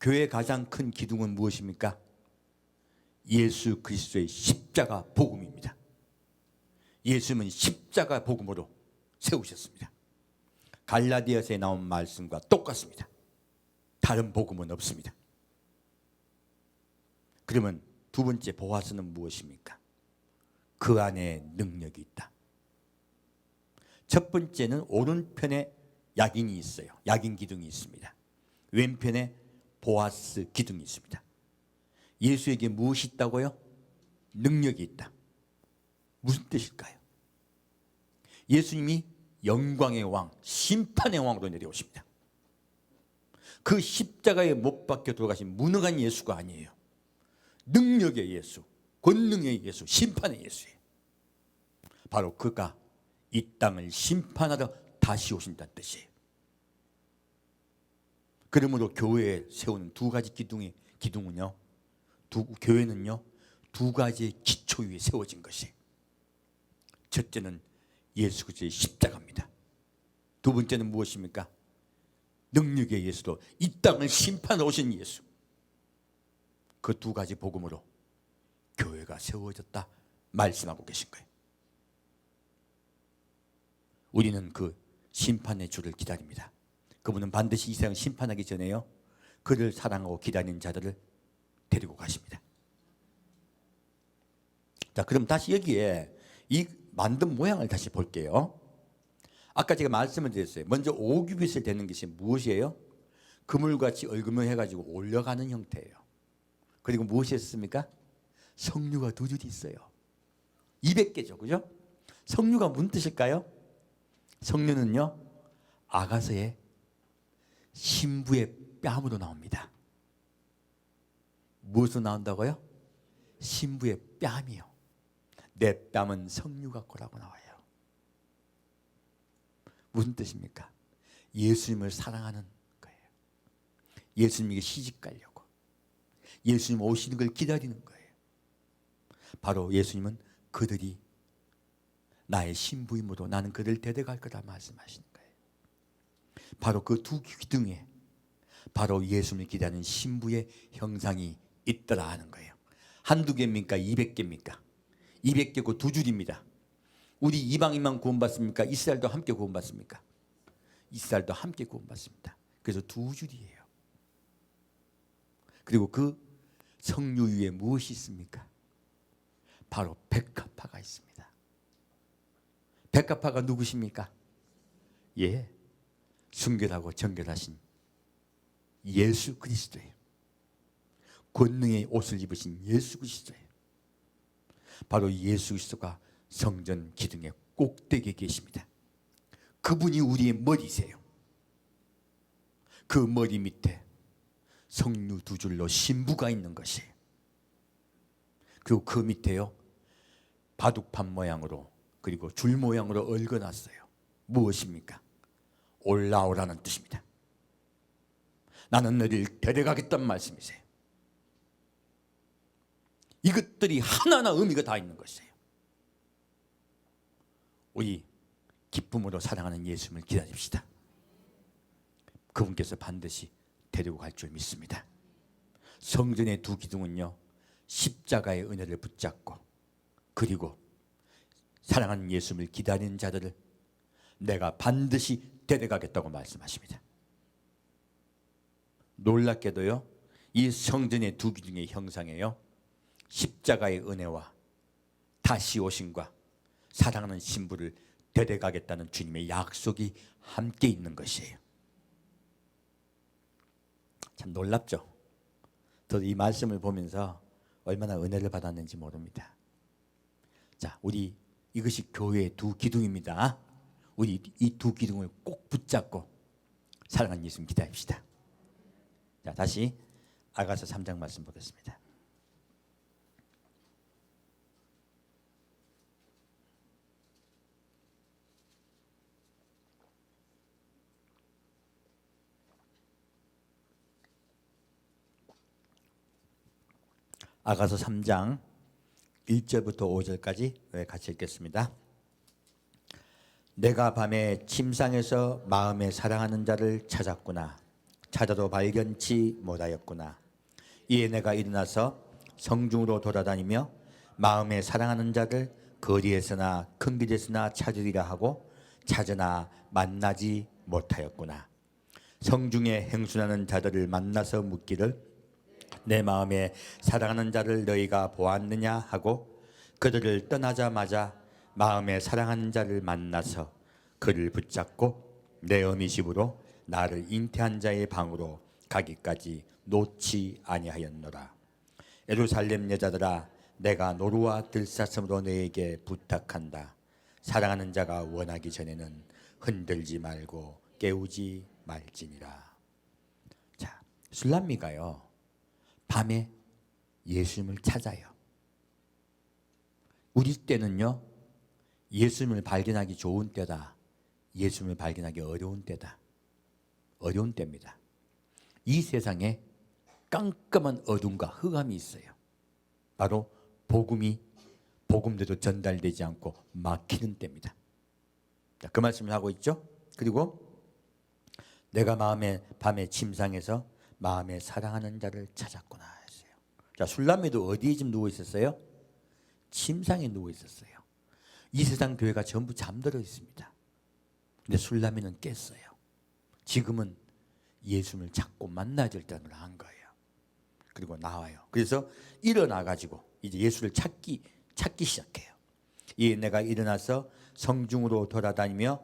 교회의 가장 큰 기둥은 무엇입니까? 예수 그리스도의 십자가 복음입니다. 예수님은 십자가 복음으로 세우셨습니다. 갈라디아서에 나온 말씀과 똑같습니다. 다른 복음은 없습니다. 그러면 2 번째 보아스는 무엇입니까? 그 안에 능력이 있다. 첫 번째는 오른편에 야긴이 있어요. 야긴 기둥이 있습니다. 왼편에 보아스 기둥이 있습니다. 예수에게 무엇이 있다고요? 능력이 있다. 무슨 뜻일까요? 예수님이 영광의 왕, 심판의 왕으로 내려오십니다. 그 십자가에 못 박혀 돌아가신 무능한 예수가 아니에요. 능력의 예수, 권능의 예수, 심판의 예수예요. 바로 그가 이 땅을 심판하러 다시 오신다는 뜻이에요. 그러므로 교회에 세우는 2 가지 기둥은요, 교회는요 2 가지의 기초 위에 세워진 것이에요. 첫째는 예수 그리스도의 십자가입니다. 2 번째는 무엇입니까? 능력의 예수로 이 땅을 심판하러 오신 예수. 그 2 가지 복음으로 교회가 세워졌다 말씀하고 계신 거예요. 우리는 그 심판의 주를 기다립니다. 그분은 반드시 이 세상 심판하기 전에요, 그를 사랑하고 기다리는 자들을 데리고 가십니다. 자, 그럼 다시 여기에 이 만든 모양을 다시 볼게요. 아까 제가 말씀을 드렸어요. 먼저 오규빗을 대는 것이 무엇이에요? 그물같이 얼굴을 해가지고 올려가는 형태예요. 그리고 무엇이 있습니까? 석류가 두 줄이 있어요. 200개죠, 그죠? 석류가 무슨 뜻일까요? 석류는요, 아가서의 신부의 뺨으로 나옵니다. 무엇으로 나온다고요? 신부의 뺨이요. 내 뺨은 석류 같고라고 나와요. 무슨 뜻입니까? 예수님을 사랑하는 거예요. 예수님에게 시집 가려고, 예수님 오시는 걸 기다리는 거예요. 바로 예수님은 그들이 나의 신부이므로 나는 그들을 데려갈 거다 말씀하시는 거예요. 바로 그 두 기둥에 바로 예수님을 기다리는 신부의 형상이 있더라 하는 거예요. 한두 개입니까? 200개입니까? 200개고 두 줄입니다. 우리 이방인만 구원받습니까? 이스라엘도 함께 구원받습니까? 이스라엘도 함께 구원받습니다. 그래서 두 줄이에요. 그리고 그 석류 위에 무엇이 있습니까? 바로 백합화가 있습니다. 백합화가 누구십니까? 예, 순결하고 정결하신 예수 그리스도예요. 권능의 옷을 입으신 예수 그리스도예요. 바로 예수 그리스도가 성전 기둥의 꼭대기에 계십니다. 그분이 우리의 머리세요. 그 머리 밑에 석류 두 줄로 신부가 있는 것이에요. 그리고 그 밑에요, 바둑판 모양으로 그리고 줄 모양으로 얽어놨어요. 무엇입니까? 올라오라는 뜻입니다. 나는 너를 데려가겠다는 말씀이세요. 이것들이 하나하나 의미가 다 있는 것이에요. 우리 기쁨으로 사랑하는 예수님을 기다립시다. 그분께서 반드시 데리고 갈 줄 믿습니다. 성전의 두 기둥은요, 십자가의 은혜를 붙잡고 그리고 사랑하는 예수님을 기다리는 자들을 내가 반드시 데려가겠다고 말씀하십니다. 놀랍게도요, 이 성전의 두 기둥의 형상에요, 십자가의 은혜와 다시 오심과 사랑하는 신부를 데려가겠다는 주님의 약속이 함께 있는 것이에요. 참 놀랍죠? 저도 이 말씀을 보면서 얼마나 은혜를 받았는지 모릅니다. 자, 우리 이것이 교회의 두 기둥입니다. 우리 이 두 기둥을 꼭 붙잡고 사랑하는 예수님 기다립시다. 자, 다시 아가서 3장 말씀 보겠습니다. 아가서 3장 1절부터 5절까지 같이 읽겠습니다. 내가 밤에 침상에서 마음에 사랑하는 자를 찾았구나. 찾아도 발견치 못하였구나. 이에 내가 일어나서 성중으로 돌아다니며 마음에 사랑하는 자를 거리에서나 큰 길에서나 찾으리라 하고 찾으나 만나지 못하였구나. 성중에 행순하는 자들을 만나서 묻기를 내 마음에 사랑하는 자를 너희가 보았느냐 하고 그들을 떠나자마자 마음에 사랑하는 자를 만나서 그를 붙잡고 내 어미 집으로 나를 잉태한 자의 방으로 가기까지 놓지 아니하였노라. 예루살렘 여자들아, 내가 노루와 들사슴으로 너에게 부탁한다. 사랑하는 자가 원하기 전에는 흔들지 말고 깨우지 말지니라. 자, 술람미가요, 밤에 예수님을 찾아요. 우리 때는요, 예수님을 발견하기 좋은 때다, 예수님을 발견하기 어려운 때다. 어려운 때입니다. 이 세상에 깜깜한 어둠과 흑암이 있어요. 바로 복음대로 전달되지 않고 막히는 때입니다. 자, 그 말씀을 하고 있죠. 그리고 내가 밤에 침상에서 마음에 사랑하는 자를 찾았구나 했어요. 자, 술람미도 어디에 지금 누워 있었어요? 침상에 누워 있었어요. 이 세상 교회가 전부 잠들어 있습니다. 근데 술라미는 깼어요. 지금은 예수님을 찾고 만나야 될 때를 한 거예요. 그리고 나와요. 그래서 일어나 가지고 이제 예수를 찾기 시작해요. 이 내가 일어나서 성중으로 돌아다니며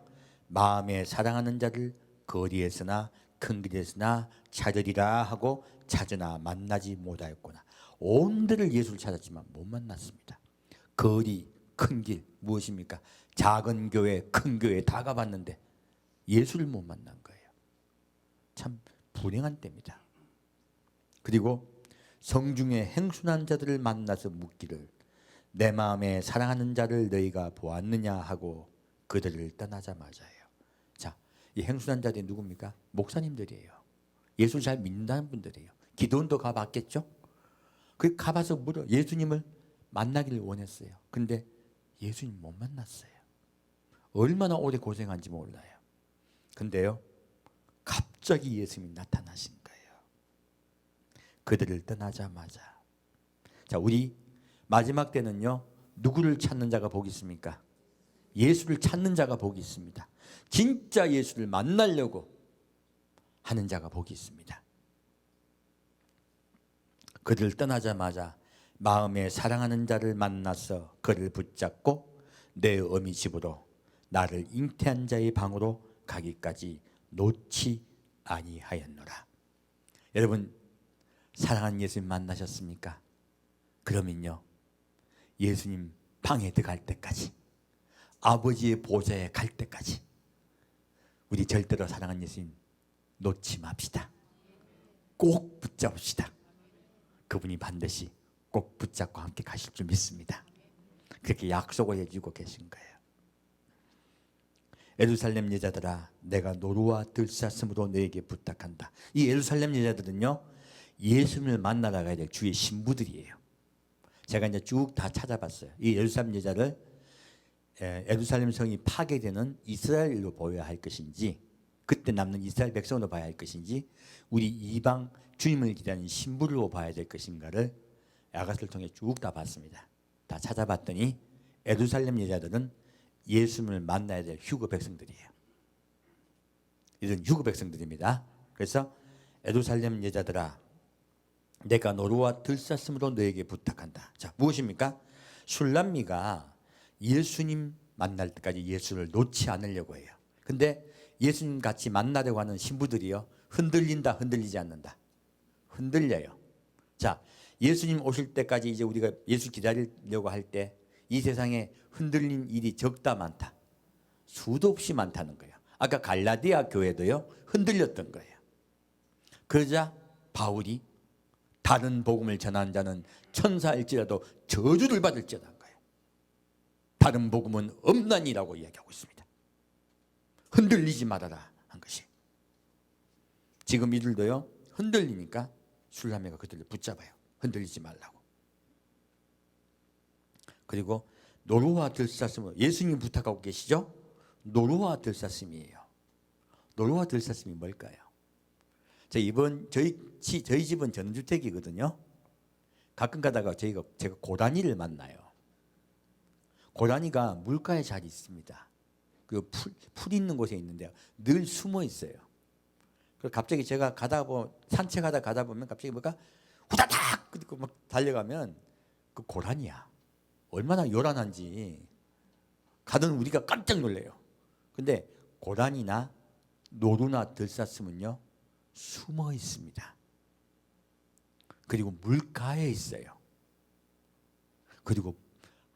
마음에 사랑하는 자를 거리에서나 큰 길에서나 찾으리라 하고 찾으나 만나지 못하였구나. 온 데를 예수를 찾았지만 못 만났습니다. 거리, 큰 길, 무엇입니까? 작은 교회, 큰 교회 다 가봤는데 예수를 못 만난 거예요. 참 불행한 때입니다. 그리고 성중에 행순한 자들을 만나서 묻기를 내 마음에 사랑하는 자를 너희가 보았느냐 하고 그들을 떠나자마자예요. 자, 이 행순한 자들이 누굽니까? 목사님들이에요. 예수를 잘 믿는다는 분들이에요. 기도원도 가봤겠죠? 그 가봐서 물어 예수님을 만나기를 원했어요. 근데 예수님 못 만났어요. 얼마나 오래 고생한지 몰라요. 근데요, 갑자기 예수님이 나타나신 거예요. 그들을 떠나자마자. 자, 우리 마지막 때는요, 누구를 찾는 자가 복이 있습니까? 예수를 찾는 자가 복이 있습니다. 진짜 예수를 만나려고 하는 자가 복이 있습니다. 그들 떠나자마자 마음에 사랑하는 자를 만나서 그를 붙잡고 내 어미 집으로 나를 잉태한 자의 방으로 가기까지 놓지 아니하였노라. 여러분, 사랑하는 예수님 만나셨습니까? 그러면요, 예수님 방에 들어갈 때까지, 아버지의 보좌에 갈 때까지 우리 절대로 사랑하는 예수님 놓지 맙시다. 꼭 붙잡읍시다. 그분이 반드시 꼭 붙잡고 함께 가실 줄 믿습니다. 그렇게 약속을 해주고 계신 거예요. 예루살렘 여자들아 내가 노루와 들사슴으로 너에게 부탁한다. 이 예루살렘 여자들은요, 예수님을 만나러 가야 될 주의 신부들이에요. 제가 이제 쭉 다 찾아봤어요. 이 예루살렘 여자를 예루살렘 성이 파괴되는 이스라엘로 보여야 할 것인지, 그때 남는 이스라엘 백성으로 봐야 할 것인지, 우리 이방 주님을 기다리는 신부로 봐야 될 것인가를 야가서를 통해 쭉 다 봤습니다. 다 찾아봤더니 예루살렘 여자들은 예수님을 만나야 될 휴거 백성들이에요. 이런 휴거 백성들입니다. 그래서 예루살렘 여자들아 내가 노루와 들사슴으로 너에게 부탁한다. 자, 무엇입니까? 술람미가 예수님 만날 때까지 예수를 놓지 않으려고 해요. 근데 예수님 같이 만나려고 하는 신부들이요, 흔들린다, 흔들리지 않는다. 흔들려요. 자, 예수님 오실 때까지 이제 우리가 예수 기다리려고 할 때 이 세상에 흔들린 일이 적다 많다, 수도 없이 많다는 거예요. 아까 갈라디아 교회도요, 흔들렸던 거예요. 그러자 바울이 다른 복음을 전하는 자는 천사일지라도 저주를 받을지어다 한 거예요. 다른 복음은 없나니라고 이야기하고 있습니다. 흔들리지 말아라 한 것이. 지금 이들도요, 흔들리니까 술라미가 그들을 붙잡아요. 흔들리지 말라고. 그리고 노루와 들사슴을 예수님 부탁하고 계시죠? 노루와 들사슴이에요. 노루와 들사슴이 뭘까요? 저희 집은 전주택이거든요. 가끔 가다가 제가 고라니를 만나요. 고라니가 물가에 잘 있습니다. 그 풀 있는 곳에 있는데요, 늘 숨어 있어요. 그래서 갑자기 제가 산책하다 보면 갑자기 뭐가 후다닥 그리고 막 달려가면 그 고라니야. 얼마나 요란한지 가던 우리가 깜짝 놀래요. 근데 고라니나 노루나 들사슴은요, 숨어 있습니다. 그리고 물가에 있어요. 그리고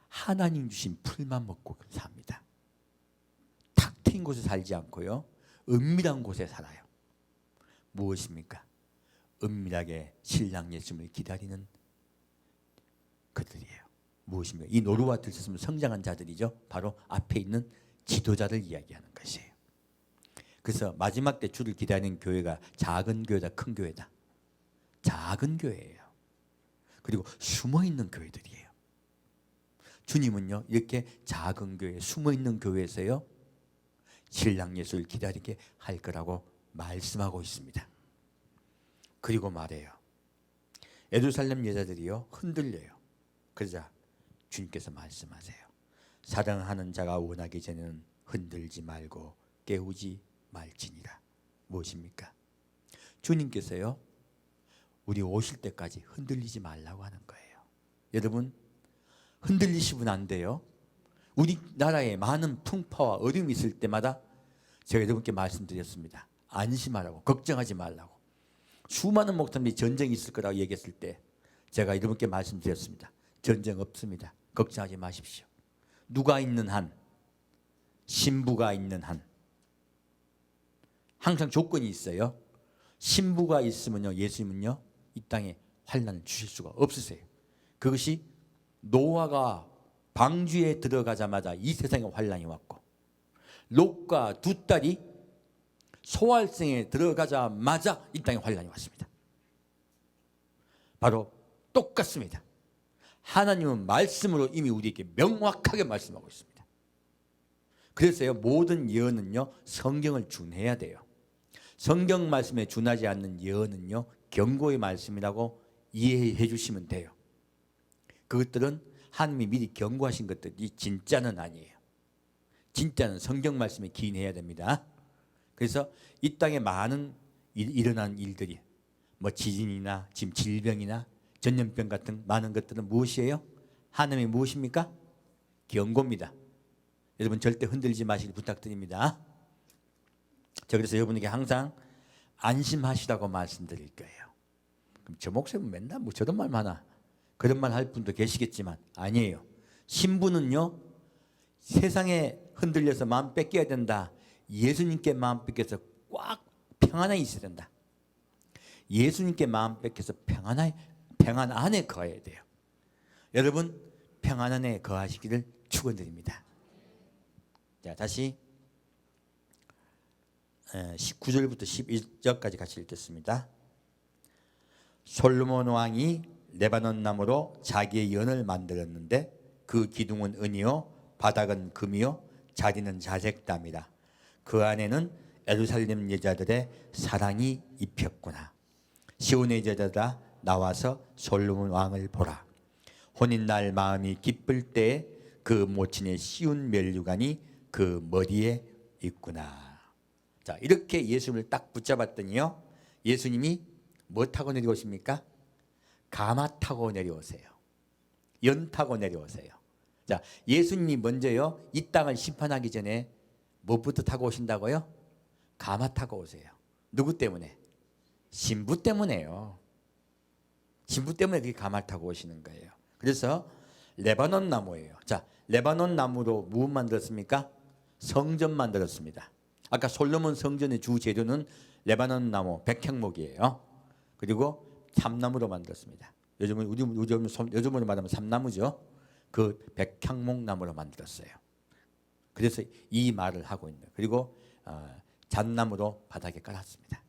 하나님 주신 풀만 먹고 삽니다. 탁 트인 곳에 살지 않고요, 은밀한 곳에 살아요. 무엇입니까? 은밀하게 신랑 예수님을 기다리는 그들이에요. 무엇입니까? 이 노루와 들사슴은 성장한 자들이죠. 바로 앞에 있는 지도자를 이야기하는 것이에요. 그래서 마지막 때 주를 기다리는 교회가 작은 교회다, 큰 교회다? 작은 교회예요. 그리고 숨어있는 교회들이에요. 주님은요, 이렇게 작은 교회, 숨어있는 교회에서요, 신랑 예수를 기다리게 할 거라고 말씀하고 있습니다. 그리고 말해요. 예루살렘 여자들이요, 흔들려요. 그러자 주님께서 말씀하세요. 사랑하는 자가 원하기 전에는 흔들지 말고 깨우지 말지니라. 무엇입니까? 주님께서요, 우리 오실 때까지 흔들리지 말라고 하는 거예요. 여러분, 흔들리시면 안 돼요. 우리나라에 많은 풍파와 어려움이 있을 때마다 제가 여러분께 말씀드렸습니다. 안심하라고, 걱정하지 말라고. 수많은 목사님들이 전쟁이 있을 거라고 얘기했을 때 제가 여러분께 말씀드렸습니다. 전쟁 없습니다. 걱정하지 마십시오. 누가 있는 한, 신부가 있는 한, 항상 조건이 있어요. 신부가 있으면요, 예수님은요, 이 땅에 환난을 주실 수가 없으세요. 그것이 노아가 방주에 들어가자마자 이 세상에 환난이 왔고, 롯과 두 딸이 소활성에 들어가자마자 이 땅에 환난이 왔습니다. 바로 똑같습니다. 하나님은 말씀으로 이미 우리에게 명확하게 말씀하고 있습니다. 그래서요, 모든 예언은요, 성경을 준해야 돼요. 성경 말씀에 준하지 않는 예언은요, 경고의 말씀이라고 이해해 주시면 돼요. 그것들은 하나님이 미리 경고하신 것들이 진짜는 아니에요. 진짜는 성경 말씀에 기인해야 됩니다. 그래서 이 땅에 많은 일어난 일들이 뭐 지진이나 지금 질병이나 전염병 같은 많은 것들은 무엇이에요? 하나님의 무엇입니까? 경고입니다. 여러분 절대 흔들리지 마시길 부탁드립니다. 저 그래서 여러분에게 항상 안심하시라고 말씀드릴 거예요. 그럼 저 목사님은 맨날 뭐 저런 말만 하나, 그런 말 할 분도 계시겠지만 아니에요. 신부는요, 세상에 흔들려서 마음 뺏겨야 된다. 예수님께 마음 뺏겨서 꽉 평안에 있어야 된다. 예수님께 마음 뺏겨서 평안 안에 거해야 돼요. 여러분 평안 안에 거하시기를 축원드립니다. 자, 다시 19절부터 11절까지 같이 읽겠습니다. 솔로몬 왕이 레바논 나무로 자기의 연을 만들었는데 그 기둥은 은이요 바닥은 금이요 자리는 자색담이라. 그 안에는 예루살렘 여자들의 사랑이 입혔구나. 시온의 여자들아 나와서 솔로몬 왕을 보라. 혼인날 마음이 기쁠 때에 그 모친의 씌운 면류관이 그 머리에 있구나. 자, 이렇게 예수님을 딱 붙잡았더니요, 예수님이 뭐 타고 내려오십니까? 가마 타고 내려오세요. 연 타고 내려오세요. 자, 예수님이 먼저요, 이 땅을 심판하기 전에 무엇부터 타고 오신다고요? 가마 타고 오세요. 누구 때문에? 신부 때문에요. 신부 때문에 그렇게 가마를 타고 오시는 거예요. 그래서 레바논 나무예요. 자, 레바논 나무로 무엇 만들었습니까? 성전 만들었습니다. 아까 솔로몬 성전의 주 재료는 레바논 나무, 백향목이에요. 그리고 참나무로 만들었습니다. 요즘으로 말하면 삼나무죠. 그 백향목 나무로 만들었어요. 그래서 이 말을 하고 있는 거예요. 그리고 잣나무로 바닥에 깔았습니다.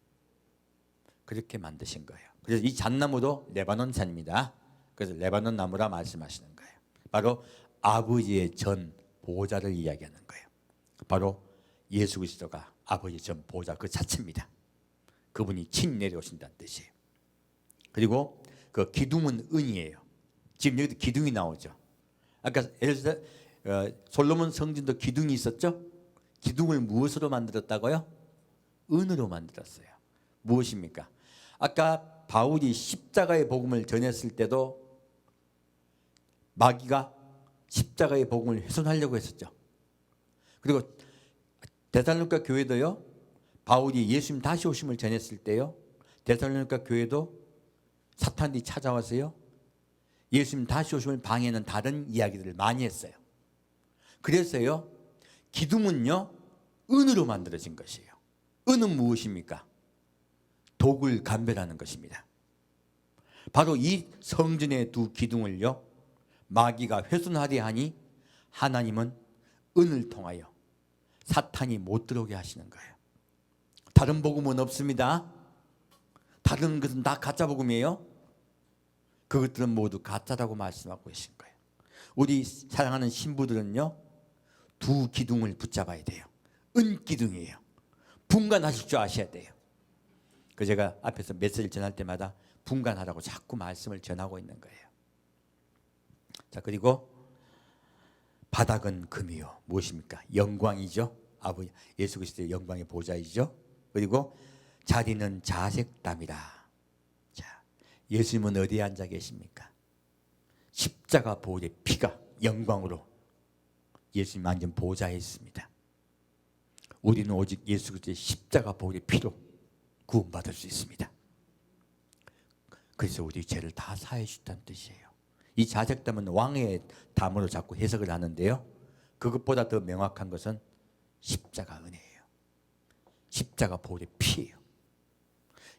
그렇게 만드신 거예요. 그래서 이 잣나무도 레바논 산입니다. 그래서 레바논 나무라 말씀하시는 거예요. 바로 아버지의 전 보좌를 이야기하는 거예요. 바로 예수 그리스도가 아버지의 전 보좌 그 자체입니다. 그분이 친 내려오신다는 뜻이에요. 그리고 그 기둥은 은이에요. 지금 여기도 기둥이 나오죠. 아까 솔로몬 성전도 기둥이 있었죠. 기둥을 무엇으로 만들었다고요? 은으로 만들었어요. 무엇입니까? 아까 바울이 십자가의 복음을 전했을 때도 마귀가 십자가의 복음을 훼손하려고 했었죠. 그리고 데살로니가 교회도요, 바울이 예수님 다시 오심을 전했을 때요, 데살로니가 교회도 사탄이 찾아와서요, 예수님 다시 오심을 방해하는 다른 이야기들을 많이 했어요. 그래서요, 기둥은요 은으로 만들어진 것이에요. 은은 무엇입니까? 독을 감별하는 것입니다. 바로 이 성전의 두 기둥을요, 마귀가 훼손하려 하니 하나님은 은을 통하여 사탄이 못 들어오게 하시는 거예요. 다른 복음은 없습니다. 다른 것은 다 가짜 복음이에요. 그것들은 모두 가짜라고 말씀하고 계신 거예요. 우리 사랑하는 신부들은요, 두 기둥을 붙잡아야 돼요. 은 기둥이에요. 분간하실 줄 아셔야 돼요. 그 제가 앞에서 메시지를 전할 때마다 분간하라고 자꾸 말씀을 전하고 있는 거예요. 자, 그리고 바닥은 금이요. 무엇입니까? 영광이죠. 아버지 예수 그리스도의 영광의 보좌이죠. 그리고 자리는 자색담이라. 자, 예수님은 어디에 앉아 계십니까? 십자가 보혈의 피가 영광으로 예수님 앉은 보좌에 있습니다. 우리는 오직 예수 그리스도의 십자가 보혈의 피로 구원받을 수 있습니다. 그래서 우리 죄를 다 사해 주셨다는 뜻이에요. 이 자색담은 왕의 담으로 자꾸 해석을 하는데요, 그것보다 더 명확한 것은 십자가 은혜예요. 십자가 보혈의 피예요.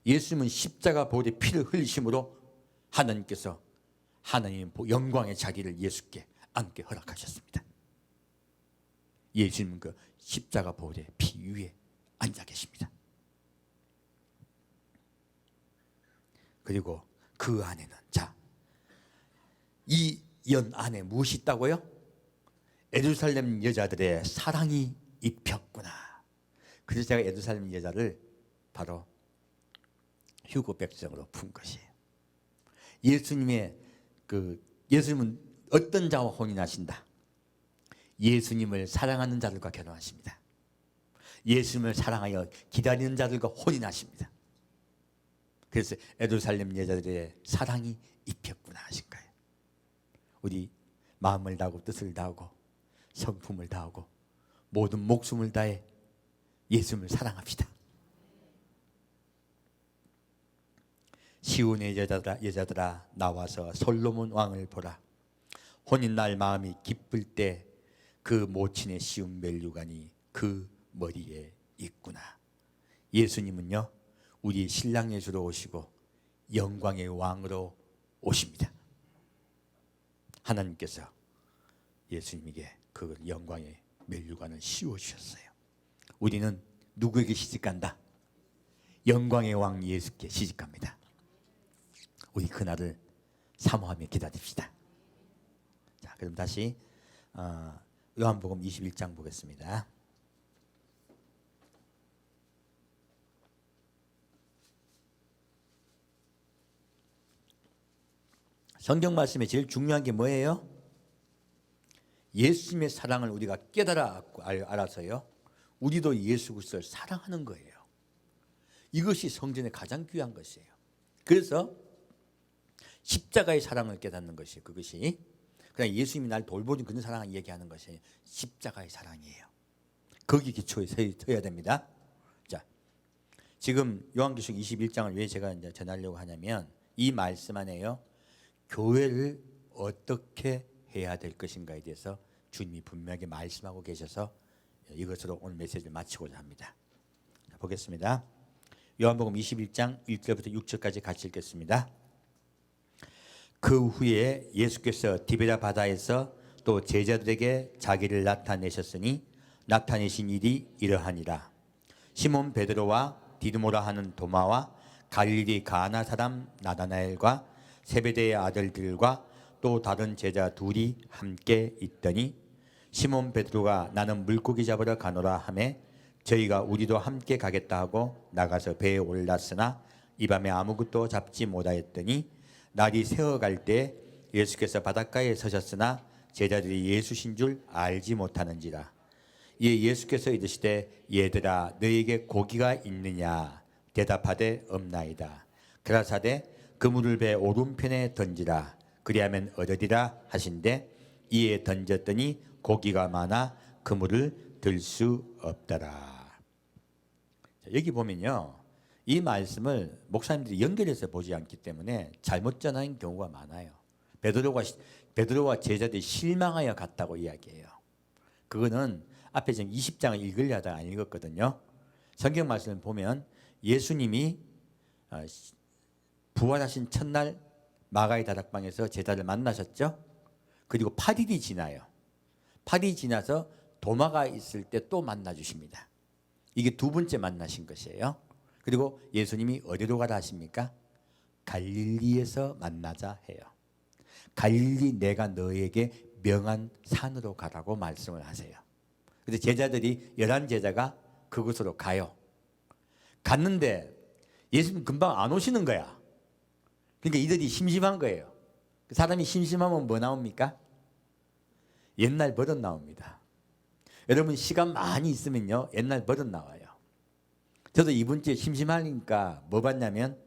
예수님은 십자가 보혈의 피를 흘리심으로 하나님께서 하나님의 영광의 자리를 예수께 앉게 허락하셨습니다. 예수님은 그 십자가 보혈의 피 위에 앉아 계십니다. 그리고 그 안에는, 자, 이 연 안에 무엇이 있다고요? 예루살렘 여자들의 사랑이 입혔구나. 그래서 제가 예루살렘 여자를 바로 휴거 백성으로 푼 것이에요. 예수님은 어떤 자와 혼인하신다? 예수님을 사랑하는 자들과 결혼하십니다. 예수님을 사랑하여 기다리는 자들과 혼인하십니다. 그래서 예루살렘 여자들의 사랑이 입혔구나 하신 거예요. 우리 마음을 다하고 뜻을 다하고 성품을 다하고 모든 목숨을 다해 예수님을 사랑합시다. 시온의 여자들아 나와서 솔로몬 왕을 보라. 혼인날 마음이 기쁠 때 그 모친의 시온 멜류관이 그 머리에 있구나. 예수님은요, 우리 신랑 예수로 오시고 영광의 왕으로 오십니다. 하나님께서 예수님에게 그 영광의 멜류관을 씌워주셨어요. 우리는 누구에게 시집간다? 영광의 왕 예수께 시집갑니다. 우리 그날을 사모하며 기다립시다. 자, 그럼 다시 요한복음 21장 보겠습니다. 성경 말씀에 제일 중요한 게 뭐예요? 예수님의 사랑을 우리가 알아서요, 우리도 예수 그리스도를 사랑하는 거예요. 이것이 성전의 가장 귀한 것이에요. 그래서 십자가의 사랑을 깨닫는 것이, 그것이 그냥 예수님이 날 돌보는 그런 사랑을 얘기하는 것이 십자가의 사랑이에요. 거기 기초에 서야 됩니다. 자, 지금 요한계시록 21장을 왜 제가 이제 전하려고 하냐면, 이 말씀 안에요, 교회를 어떻게 해야 될 것인가에 대해서 주님이 분명하게 말씀하고 계셔서 이것으로 오늘 메시지를 마치고자 합니다. 자, 보겠습니다. 요한복음 21장 1절부터 6절까지 같이 읽겠습니다. 그 후에 예수께서 디베랴 바다에서 또 제자들에게 자기를 나타내셨으니 나타내신 일이 이러하니라. 시몬 베드로와 디두모라 하는 도마와 갈릴리 가나 사람 나다나엘과 세베대의 아들들과 또 다른 제자 둘이 함께 있더니 시몬 베드로가 나는 물고기 잡으러 가노라 하매 저희가 우리도 함께 가겠다 하고 나가서 배에 올랐으나 이 밤에 아무것도 잡지 못하였더니 날이 새어갈 때 예수께서 바닷가에 서셨으나 제자들이 예수신 줄 알지 못하는지라. 이에 예수께서 이르시되 얘들아 너희에게 고기가 있느냐 대답하되 없나이다. 그라사대 그물을 배 오른편에 던지라 그리하면 얻으리라 하신대 이에 던졌더니 고기가 많아 그물을 들 수 없더라. 여기 보면요, 이 말씀을 목사님들이 연결해서 보지 않기 때문에 잘못 전하는 경우가 많아요. 베드로와 제자들이 실망하여 갔다고 이야기해요. 그거는 앞에 지금 20장을 읽으려 하다가 안 읽었거든요. 성경 말씀을 보면 예수님이 부활하신 첫날 마가의 다락방에서 제자를 만나셨죠. 그리고 8일이 지나요. 8일이 지나서 도마가 있을 때 또 만나 주십니다. 이게 두 번째 만나신 것이에요. 그리고 예수님이 어디로 가라 하십니까? 갈릴리에서 만나자 해요. 갈릴리 내가 너에게 명한 산으로 가라고 말씀을 하세요. 그래서 제자들이 11제자가 그곳으로 가요. 갔는데 예수님 금방 안 오시는 거야. 그러니까 이들이 심심한 거예요. 사람이 심심하면 뭐 나옵니까? 옛날 버릇 나옵니다. 여러분 시간 많이 있으면요 옛날 버릇 나와요. 저도 이번 주에 심심하니까 뭐 봤냐면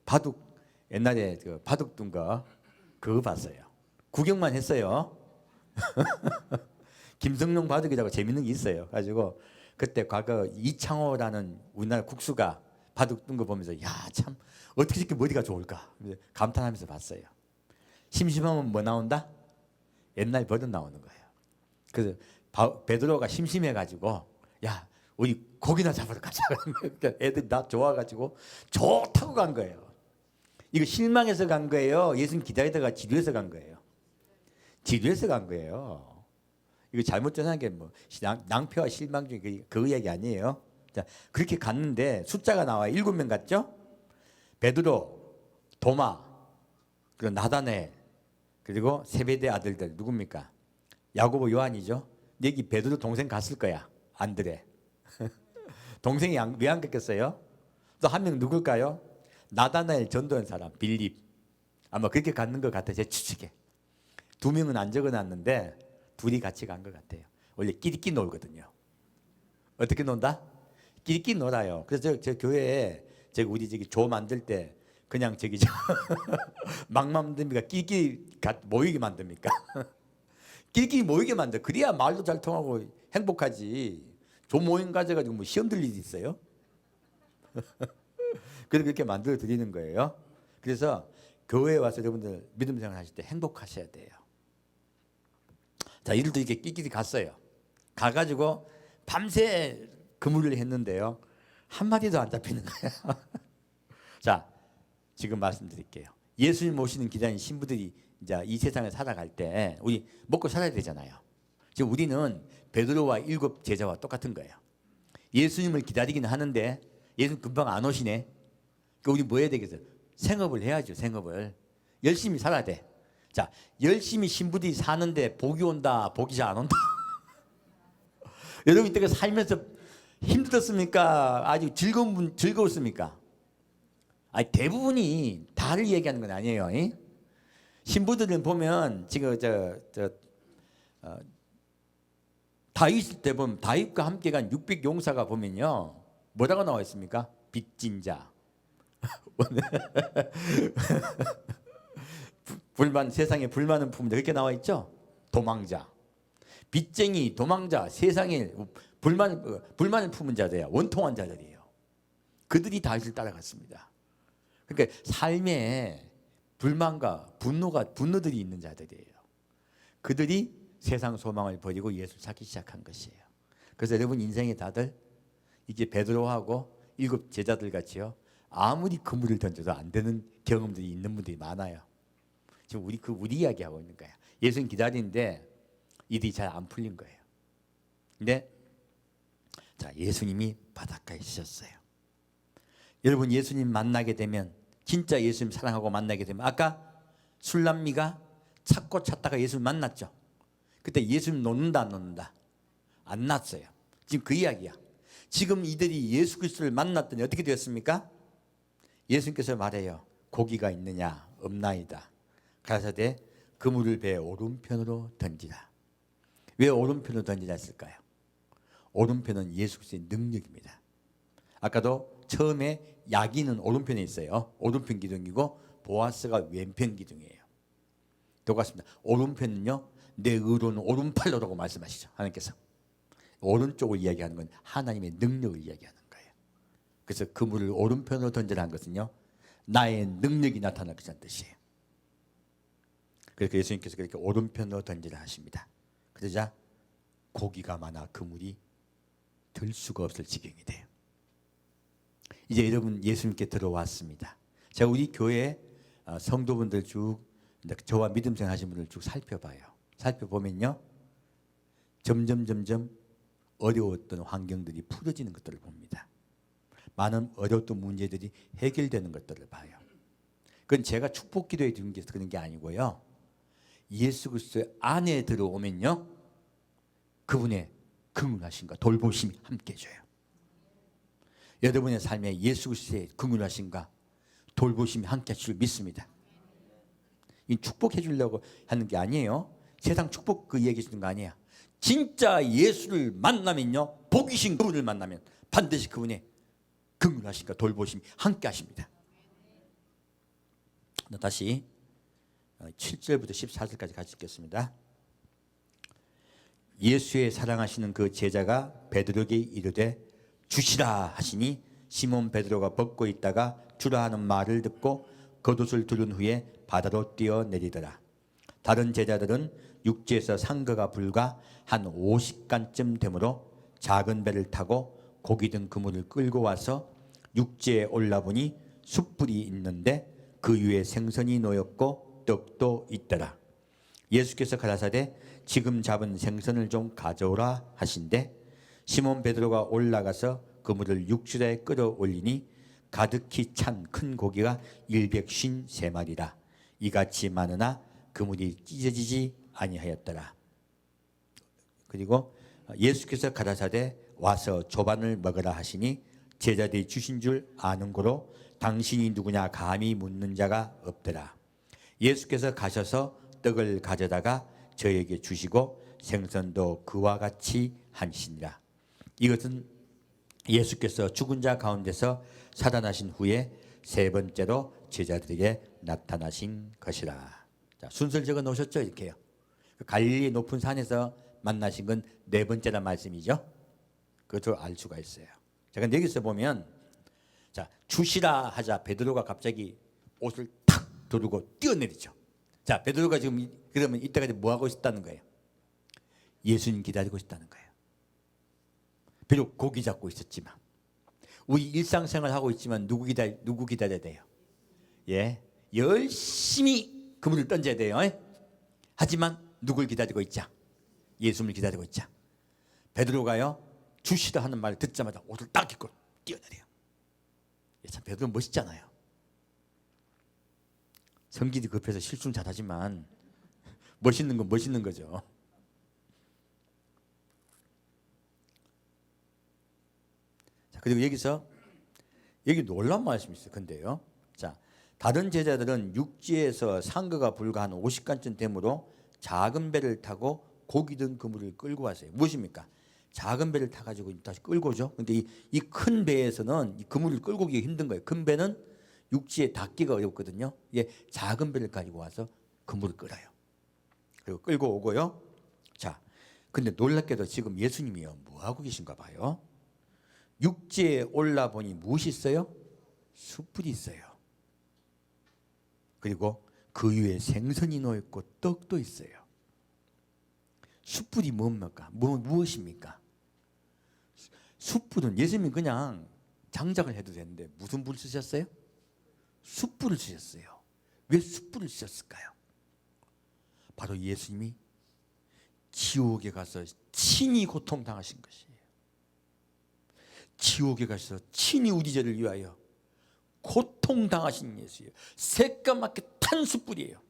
바둑 옛날에 그 바둑 둔 거 그거 봤어요. 구경만 했어요. 김성룡 바둑이라고 재밌는 게 있어요. 가지고 그때 과거 이창호라는 우리나라 국수가 바둑 둔 거 보면서 야 참 어떻게 이렇게 머리가 좋을까 감탄하면서 봤어요. 심심하면 뭐 나온다? 옛날 버릇 나오는 거예요. 그래서 베드로가 심심해가지고 야 우리 고기나 잡으러 가자. 애들 다 좋아가지고 좋다고 간 거예요. 이거 실망해서 간 거예요? 예수님 기다리다가 지루해서 간 거예요? 지루해서 간 거예요. 이거 잘못 전한 게 뭐 낭패와 실망 중에 그 이야기 아니에요. 자, 그렇게 갔는데 숫자가 나와요. 7명 갔죠? 베드로, 도마, 그리고 나다네, 그리고 세베대 아들들 누굽니까? 야고보, 요한이죠. 여기 베드로 동생 갔을 거야. 안드레. 동생이 왜 안 갔겠어요? 또 한 명 누굴까요? 나다나엘 전도한 사람 빌립. 아마 그렇게 갔는 것 같아요. 제 추측에. 2명은 안 적어놨는데 둘이 같이 간 것 같아요. 원래 끼리끼리 놀거든요. 어떻게 논다? 끼리끼리 놀아요. 그래서 저 교회에 우리 조 만들 때 그냥 막 만듭니까? 끼리끼리 모이게 만듭니까? 끼리끼리 모이게 만들. 그래야 말도 잘 통하고 행복하지. 조 모임 가져가지고 뭐 시험 들 일이 있어요? 그래서 그렇게 만들어 드리는 거예요. 그래서 교회에 와서 여러분들 믿음 생활 하실 때 행복하셔야 돼요. 자, 이들도 이렇게 끼끼리 갔어요. 가가지고 밤새 그물을 했는데요. 한 마리도 안 잡히는 거예요. 자, 지금 말씀드릴게요. 예수님 모시는 기다린 신부들이 이제 이 세상을 살아갈 때 우리 먹고 살아야 되잖아요. 지금 우리는 베드로와 7 제자와 똑같은 거예요. 예수님을 기다리기는 하는데 예수님 금방 안 오시네. 그러니까 우리 뭐 해야 되겠어요? 생업을 해야죠. 생업을. 열심히 살아야 돼. 자, 열심히 신부들이 사는데 복이 온다, 복이 잘 안 온다. 여러분 이때 살면서 힘들었습니까? 아주 즐거웠습니까? 아니, 대부분이 다를 얘기하는 건 아니에요. 신부들은 보면 지금 다윗 때 보면 다윗과 함께 간 600 용사가 보면요 뭐라고 나와 있습니까? 빚진 자, 세상에 불만은 품자 그렇게 나와 있죠. 도망자, 빚쟁이, 도망자, 세상에 불만을 품은 자들이에요. 원통한 자들이에요. 그들이 다윗을 따라갔습니다. 그러니까 삶에 불만과 분노들이 있는 자들이에요. 그들이 세상 소망을 버리고 예수를 찾기 시작한 것이에요. 그래서 여러분 인생에 다들 이게 베드로하고 7 제자들 같이요. 아무리 그물을 던져도 안 되는 경험들이 있는 분들이 많아요. 지금 우리 이야기하고 있는 거예요. 예수님 기다리는데 일이 잘 안 풀린 거예요. 근데 자, 예수님이 바닷가에 있으셨어요. 여러분 예수님 만나게 되면 진짜 예수님 사랑하고 만나게 되면 아까 술람미가 찾고 찾다가 예수님 만났죠. 그때 예수님 놓는다 안 놓는다? 안 났어요. 지금 그 이야기야. 지금 이들이 예수 그리스도를 만났더니 어떻게 되었습니까? 예수님께서 말해요. 고기가 있느냐? 없나이다. 가라사대 그물을 배 오른편으로 던지라. 왜 오른편으로 던지라 했을까요? 오른편은 예수 그리스도의 능력입니다. 아까도 처음에 야기는 오른편에 있어요. 오른편 기둥이고 보아스가 왼편 기둥이에요. 똑같습니다. 오른편은요. 내 의로는 오른팔로라고 말씀하시죠. 하나님께서. 오른쪽을 이야기하는 건 하나님의 능력을 이야기하는 거예요. 그래서 그물을 오른편으로 던지라는 것은요. 나의 능력이 나타날 것이라는 뜻이에요. 그래서 예수님께서 그렇게 오른편으로 던지라 하십니다. 그러자 고기가 많아 그물이 들 수가 없을 지경이 돼요. 이제 여러분 예수님께 들어왔습니다. 제가 우리 교회 성도분들 쭉 저와 믿음 생활 하신 분들 쭉 살펴봐요. 살펴보면요. 점점 어려웠던 환경들이 풀어지는 것들을 봅니다. 많은 어려웠던 문제들이 해결되는 것들을 봐요. 그건 제가 축복 기도해 드린 게 그런 게 아니고요. 예수 그리스도의 안에 들어오면요. 그분의 긍휼하심과 돌보심이 함께 해줘요. 여러분의 삶에 예수 그리스도의 긍휼하심과 돌보심이 함께 할 줄 믿습니다. 이 축복해 주려고 하는 게 아니에요. 세상 축복 그 얘기 주는 거 아니야. 진짜 예수를 만나면요, 복이신 그분을 만나면 반드시 그분의 긍휼하심과 돌보심이 함께 하십니다. 다시 7절부터 14절까지 같이 읽겠습니다. 예수의 사랑하시는 그 제자가 베드로에게 이르되 주시라 하시니 시몬 베드로가 벗고 있다가 주라 하는 말을 듣고 겉옷을 두른 후에 바다로 뛰어내리더라. 다른 제자들은 육지에서 상거가 불과 한 50간쯤 되므로 작은 배를 타고 고기 든 그물을 끌고 와서 육지에 올라보니 숯불이 있는데 그 위에 생선이 놓였고 떡도 있더라. 예수께서 가라사대 지금 잡은 생선을 좀 가져오라 하신대 시몬 베드로가 올라가서 그물을 육지에 끌어올리니 가득히 찬 큰 고기가 153마리라. 이같이 많으나 그물이 찢어지지 아니하였더라. 그리고 예수께서 가라사대 와서 조반을 먹으라 하시니 제자들이 주신 줄 아는 고로 당신이 누구냐 감히 묻는 자가 없더라. 예수께서 가셔서 떡을 가져다가 저에게 주시고 생선도 그와 같이 하시니라. 이것은 예수께서 죽은 자 가운데서 살아나신 후에 세 번째로 제자들에게 나타나신 것이라. 자, 순서를 적어 놓으셨죠? 이렇게요. 갈릴리 높은 산에서 만나신 건 네 번째란 말씀이죠. 그것을 알 수가 있어요. 자, 근데 여기서 보면 자, 주시라 하자 베드로가 갑자기 옷을 탁 두르고 뛰어내리죠. 자, 베드로가 지금 그러면 이때까지 뭐 하고 있었다는 거예요? 예수님 기다리고 있었다는 거예요. 비록 고기 잡고 있었지만 우리 일상생활 하고 있지만 누구 기다려야 돼요? 예, 열심히 그물을 던져야 돼요. 하지만 누굴 기다리고 있자? 예수님을 기다리고 있자. 베드로가요 주시라 하는 말을 듣자마자 옷을 딱 입고 뛰어내려요. 참 베드로 멋있잖아요. 성질이 급해서 실수는 잘하지만 멋있는 건 멋있는 거죠. 자, 그리고 여기 놀라운 말씀이 있어요. 근데요, 자, 다른 제자들은 육지에서 상거가 불과 한 50간쯤 되므로 작은 배를 타고 고기 든 그물을 끌고 왔어요. 무엇입니까? 작은 배를 타가지고 다시 끌고 오죠. 근데 이 큰 배에서는 이 그물을 끌고 오기가 힘든 거예요. 큰 배는 육지에 닿기가 어렵거든요. 예, 작은 배를 가지고 와서 그물을 끌어요. 그리고 끌고 오고요. 자, 근데 놀랍게도 지금 예수님이요 뭐 하고 계신가 봐요. 육지에 올라 보니 무엇이 있어요? 숯불이 있어요. 그리고 그 위에 생선이 놓여 있고 떡도 있어요. 숯불이 뭡니까? 무엇입니까? 숯불은 예수님이 그냥 장작을 해도 되는데 무슨 불 쓰셨어요? 숯불을 쓰셨어요. 왜 숯불을 쓰셨을까요? 바로 예수님이 지옥에 가서 친히 고통당하신 것이에요. 지옥에 가서 친히 우리 죄를 위하여 고통당하신 예수예요. 새까맣게 탄 숯불이에요.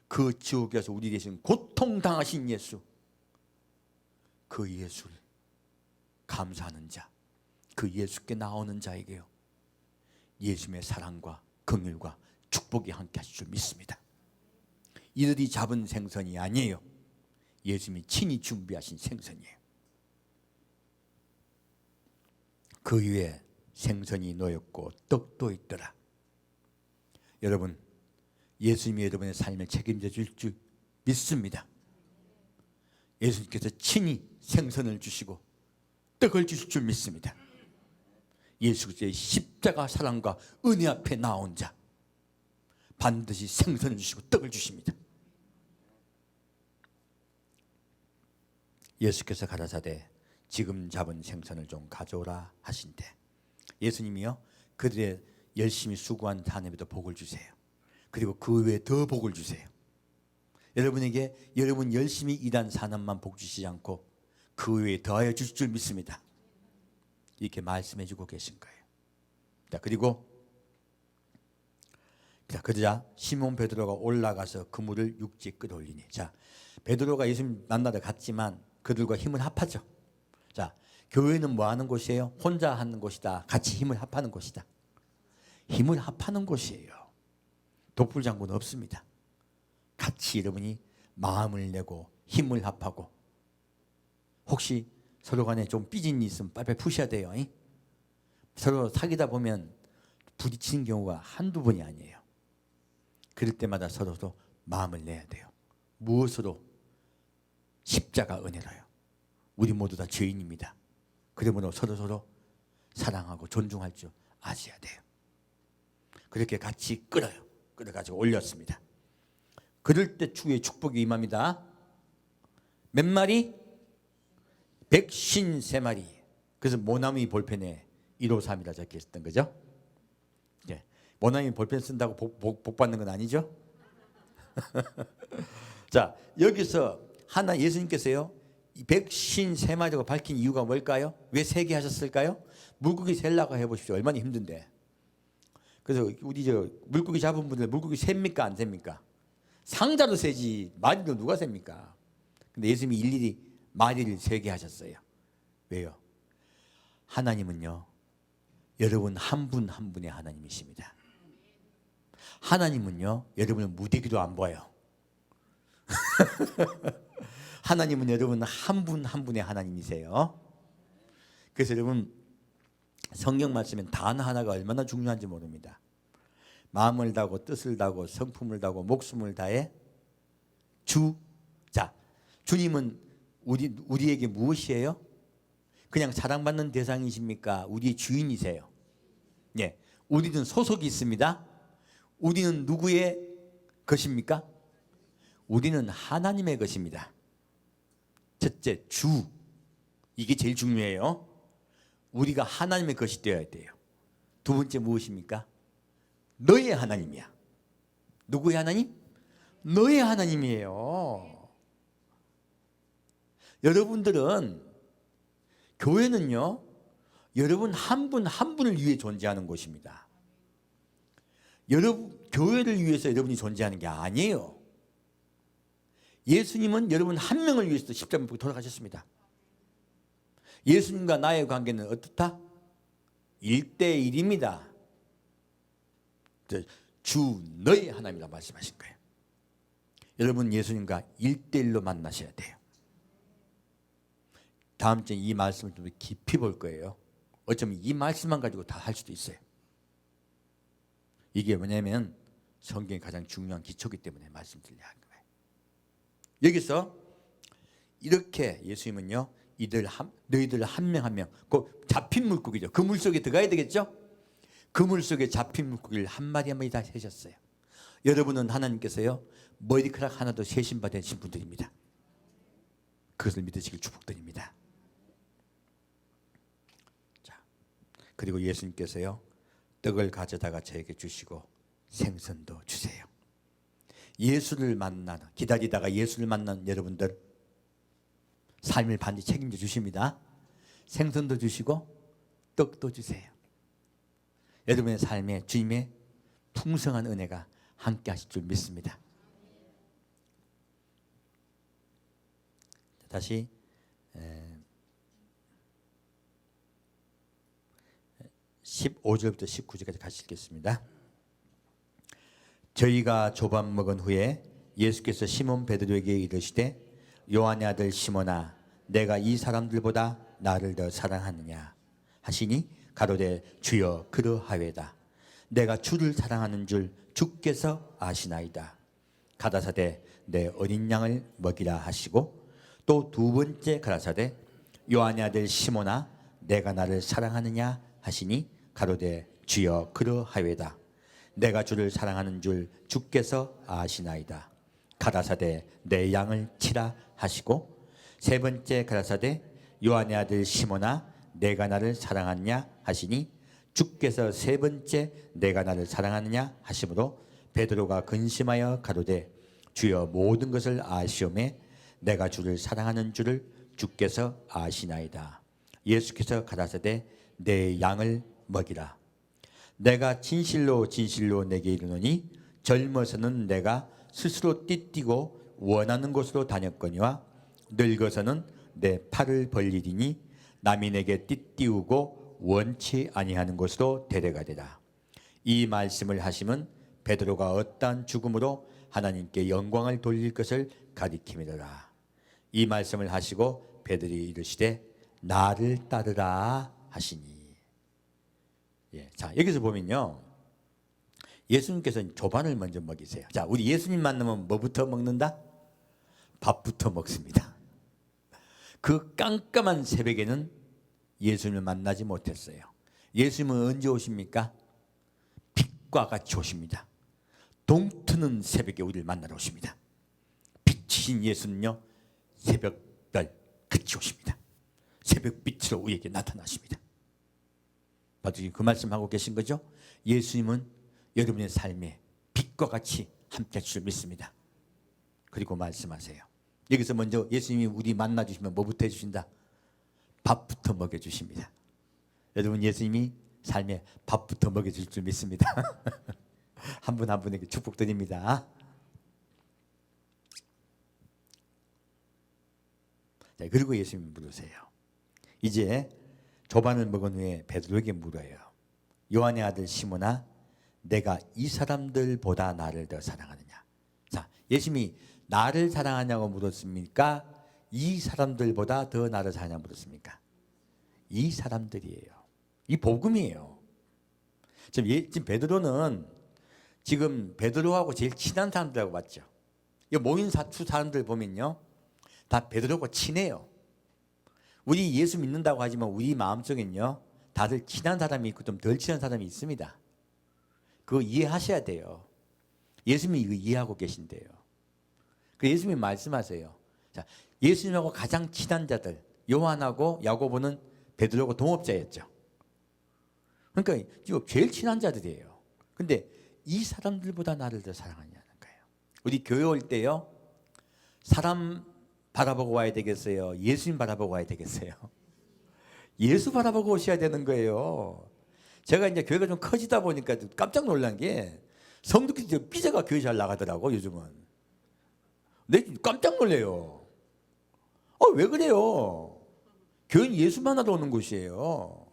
그 지옥에서 우리 대신 고통당하신 예수, 그 예수를 감사하는 자, 그 예수께 나오는 자에게요 예수님의 사랑과 긍휼과 축복이 함께 하실 줄 믿습니다. 이들이 잡은 생선이 아니에요. 예수님이 친히 준비하신 생선이에요. 그 위에 생선이 놓였고 떡도 있더라. 여러분, 예수님이 여러분의 삶을 책임져 줄 줄 믿습니다. 예수님께서 친히 생선을 주시고 떡을 주실 줄 믿습니다. 예수 그리스도의 십자가 사랑과 은혜 앞에 나온 자 반드시 생선을 주시고 떡을 주십니다. 예수께서 가라사대 지금 잡은 생선을 좀 가져오라 하신대 예수님이요 그들의 열심히 수고한 사람에도 복을 주세요. 그리고 그 외에 더 복을 주세요. 여러분에게 여러분 열심히 일한 사람만 복 주시지 않고 그 외에 더하여 주실 줄 믿습니다. 이렇게 말씀해 주고 계신 거예요. 자, 그리고 그러자 시몬 베드로가 올라가서 그물을 육지에 끌어올리니 자, 베드로가 예수님 만나러 갔지만 그들과 힘을 합하죠. 자, 교회는 뭐 하는 곳이에요? 혼자 하는 곳이다. 같이 힘을 합하는 곳이다. 힘을 합하는 곳이에요. 독불장군은 없습니다. 같이 여러분이 마음을 내고 힘을 합하고, 혹시 서로 간에 좀 삐진 일 있으면 빨리 푸셔야 돼요. 서로 사귀다 보면 부딪히는 경우가 한두 번이 아니에요. 그럴 때마다 서로 마음을 내야 돼요. 무엇으로? 십자가 은혜로요. 우리 모두 다 죄인입니다. 그러므로 서로 사랑하고 존중할 줄 아셔야 돼요. 그렇게 같이 끌어요. 끌어가지고 올렸습니다. 그럴 때 주의 축복이 임합니다. 몇 마리? 153마리. 그래서 모나미 볼펜에 153이라 적혀 있었던 거죠. 네. 모나미 볼펜 쓴다고 복 받는 건 아니죠. 자, 여기서 하나 예수님께서요 153마리라고 밝힌 이유가 뭘까요? 왜 세게 하셨을까요? 물고기 셀라고 해보십시오. 얼마나 힘든데. 그래서 우리 물고기 잡은 분들 물고기 셉니까 안 셉니까? 상자로 세지 마리로 누가 셉니까? 근데 예수님이 일일이 마리를 세게 하셨어요. 왜요? 하나님은요 여러분 한 분 한 분의 하나님이십니다. 하나님은요 여러분을 무대기도 안 봐요. 하나님은 여러분 한 분 한 분의 하나님이세요. 그래서 여러분 성경 말씀엔 단 하나가 얼마나 중요한지 모릅니다. 마음을 다하고 뜻을 다하고 성품을 다하고 목숨을 다해 주. 자, 주님은 우리에게 무엇이에요? 그냥 사랑받는 대상이십니까? 우리의 주인이세요. 예, 우리는 소속이 있습니다. 우리는 누구의 것입니까? 우리는 하나님의 것입니다. 첫째, 주. 이게 제일 중요해요. 우리가 하나님의 것이 되어야 돼요. 두 번째 무엇입니까? 너의 하나님이야. 누구의 하나님? 너의 하나님이에요. 여러분들은, 교회는요 여러분 한 분 한 분을 위해 존재하는 곳입니다. 여러분 교회를 위해서 여러분이 존재하는 게 아니에요. 예수님은 여러분 한 명을 위해서 십자가에 못 박혀 돌아가셨습니다. 예수님과 나의 관계는 어떻다? 1대1입니다. 주 너의 하나님이라 말씀하신 거예요. 여러분 예수님과 1대1로 만나셔야 돼요. 다음 주에 이 말씀을 좀 깊이 볼 거예요. 어쩌면 이 말씀만 가지고 다 할 수도 있어요. 이게 뭐냐면 성경의 가장 중요한 기초이기 때문에 말씀드려야 하는 거예요. 여기서 이렇게 예수님은요 너희들 한 명 한 명, 그 잡힌 물고기죠. 그 물속에 들어가야 되겠죠. 그 물속에 잡힌 물고기를 한 마리 한 마리 다 세셨어요. 여러분은 하나님께서요 머리카락 하나도 세신 바 되신 분들입니다. 그것을 믿으시길 축복드립니다. 자, 그리고 예수님께서요 떡을 가져다가 저에게 주시고 생선도 주세요. 예수를 만나는, 기다리다가 예수를 만나는 여러분들 삶을 반드시 책임져 주십니다. 생선도 주시고 떡도 주세요. 여러분의 삶에 주님의 풍성한 은혜가 함께 하실 줄 믿습니다. 다시 15절부터 19절까지 같이 읽겠습니다. 저희가 조반 먹은 후에 예수께서 시몬 베드로에게 이르시되 요한의 아들 시몬아 내가 이 사람들보다 나를 더 사랑하느냐 하시니 가로되 주여 그러하외다. 내가 주를 사랑하는 줄 주께서 아시나이다. 가라사대 내 어린 양을 먹이라 하시고 또 두 번째 가라사대 요한의 아들 시몬아 내가 나를 사랑하느냐 하시니 가로되 주여 그러하외다. 내가 주를 사랑하는 줄 주께서 아시나이다. 가라사대 내 양을 치라 하시고 세 번째 가라사대 요한의 아들 시몬아 내가 나를 사랑하느냐 하시니 주께서 세 번째 내가 나를 사랑하느냐 하심으로 베드로가 근심하여 가로되 주여 모든 것을 아시오매 내가 주를 사랑하는 줄을 주께서 아시나이다. 예수께서 가라사대 내 양을 먹이라. 내가 진실로 진실로 내게 이르노니 젊어서는 내가 스스로 띠띠고 원하는 곳으로 다녔거니와 늙어서는 내 팔을 벌리리니 남이 내게 띠띠우고 원치 아니하는 곳으로 데려가리라. 이 말씀을 하시면 베드로가 어떠한 죽음으로 하나님께 영광을 돌릴 것을 가리킴이더라. 이 말씀을 하시고 베드로이 이르시되 나를 따르라 하시니. 예, 자 여기서 보면요, 예수님께서는 조반을 먼저 먹이세요. 자, 우리 예수님 만나면 뭐부터 먹는다? 밥부터 먹습니다. 그 깜깜한 새벽에는 예수님을 만나지 못했어요. 예수님은 언제 오십니까? 빛과 같이 오십니다. 동트는 새벽에 우리를 만나러 오십니다. 빛이신 예수는요, 새벽별 같이 오십니다. 새벽빛으로 우리에게 나타나십니다. 지금 그 말씀하고 계신 거죠? 예수님은 여러분의 삶에 빛과 같이 함께 할 줄 믿습니다. 그리고 말씀하세요. 여기서 먼저 예수님이 우리 만나주시면 뭐부터 해주신다? 밥부터 먹여주십니다. 여러분, 예수님이 삶에 밥부터 먹여줄 줄 믿습니다. 한 분 한 분에게 축복드립니다. 자, 그리고 예수님이 물으세요. 이제 조반을 먹은 후에 베드로에게 물어요. 요한의 아들 시몬아, 내가 이 사람들보다 나를 더 사랑하느냐? 자, 예수님이 나를 사랑하냐고 물었습니까? 이 사람들보다 더 나를 사랑하냐고 물었습니까? 이 사람들이에요. 이 복음이에요. 지금 베드로는 지금 베드로하고 제일 친한 사람들하고 봤죠. 이 모인 사람들 보면요, 다 베드로하고 친해요. 우리 예수 믿는다고 하지만 우리 마음속엔요, 다들 친한 사람이 있고 좀 덜 친한 사람이 있습니다. 그거 이해하셔야 돼요. 예수님이 이거 이해하고 계신데요. 그 예수님이 말씀하세요. 자, 예수님하고 가장 친한 자들, 요한하고 야고보는 베드로하고 동업자였죠. 그러니까 이거 제일 친한 자들이에요. 근데 이 사람들보다 나를 더 사랑하냐는 거예요. 우리 교회 올 때요, 사람 바라보고 와야 되겠어요? 예수님 바라보고 와야 되겠어요? 예수 바라보고 오셔야 되는 거예요. 제가 이제 교회가 좀 커지다 보니까 깜짝 놀란 게 성도끼리 삐져가 교회 잘 나가더라고, 요즘은. 내 깜짝 놀래요. 왜 그래요? 교회는 예수만 하러 오는 곳이에요.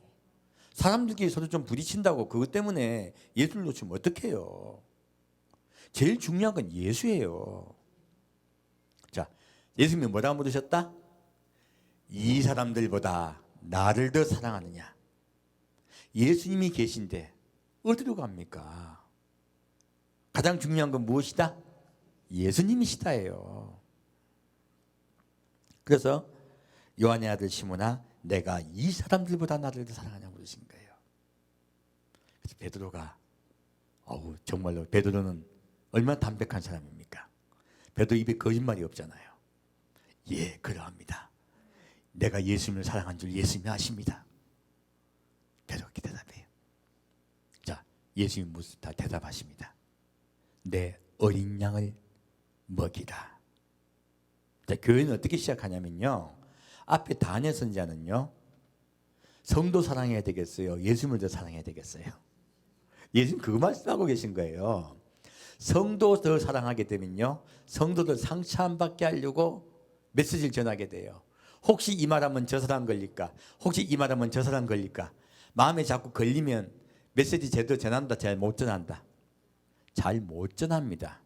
사람들끼리 서로 좀 부딪힌다고 그것 때문에 예수를 놓치면 어떡해요? 제일 중요한 건 예수예요. 자, 예수님이 뭐라고 물으셨다? 이 사람들보다 나를 더 사랑하느냐? 예수님이 계신데 어디로 갑니까? 가장 중요한 건 무엇이다? 예수님이시다예요. 그래서 요한의 아들 시몬아, 내가 이 사람들보다 나를 더 사랑하냐고 그러신 거예요. 그래서 베드로가, 정말로 베드로는 얼마나 담백한 사람입니까? 베드로 입에 거짓말이 없잖아요. 예, 그러합니다. 내가 예수님을 사랑한 줄 예수님이 아십니다. 베드로가 대답해요. 자, 예수님이 다 대답하십니다. 내 어린 양을 먹이라. 자, 교회는 어떻게 시작하냐면요, 앞에 다니엘 선지자는요, 성도 사랑해야 되겠어요? 예수님을 더 사랑해야 되겠어요? 예수님 그거 말씀하고 계신 거예요. 성도 더 사랑하게 되면요, 성도들 상처 안 받게 하려고 메시지를 전하게 돼요. 혹시 이 말하면 저 사람 걸릴까? 혹시 이 말하면 저 사람 걸릴까? 마음에 자꾸 걸리면 메시지 제대로 전한다, 잘 못 전한다? 잘 못 전합니다.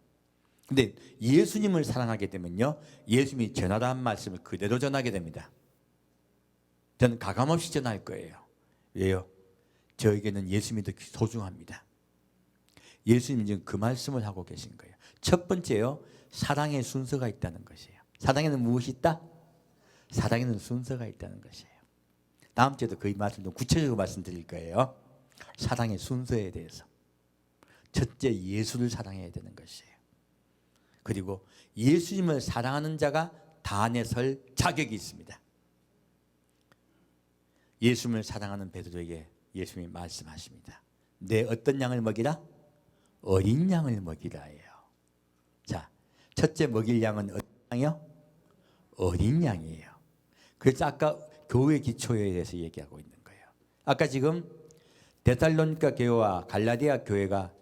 근데 예수님을 사랑하게 되면요, 예수님이 전하라 한 말씀을 그대로 전하게 됩니다. 저는 가감없이 전할 거예요. 왜요? 저에게는 예수님이 더 소중합니다. 예수님이 지금 그 말씀을 하고 계신 거예요. 첫 번째요, 사랑의 순서가 있다는 것이에요. 사랑에는 무엇이 있다? 사랑에는 순서가 있다는 것이에요. 다음 주에도 그 말씀 좀 구체적으로 말씀드릴 거예요. 사랑의 순서에 대해서. 첫째, 예수를 사랑해야 되는 것이에요. 그리고 예수님을 사랑하는 자가 단에 설 자격이 있습니다. 예수님을 사랑하는 베드로에게 예수님이 말씀하십니다. 내 어떤 양을 먹이라? 어린 양을 먹이라예요. 자, 첫째 먹일 양은 어떤 양이요? 어린 양이에요. 그래서 아까 교회 기초에 대해서 얘기하고 있는 거예요. 아까 지금 데살로니가 교회와 갈라디아 교회가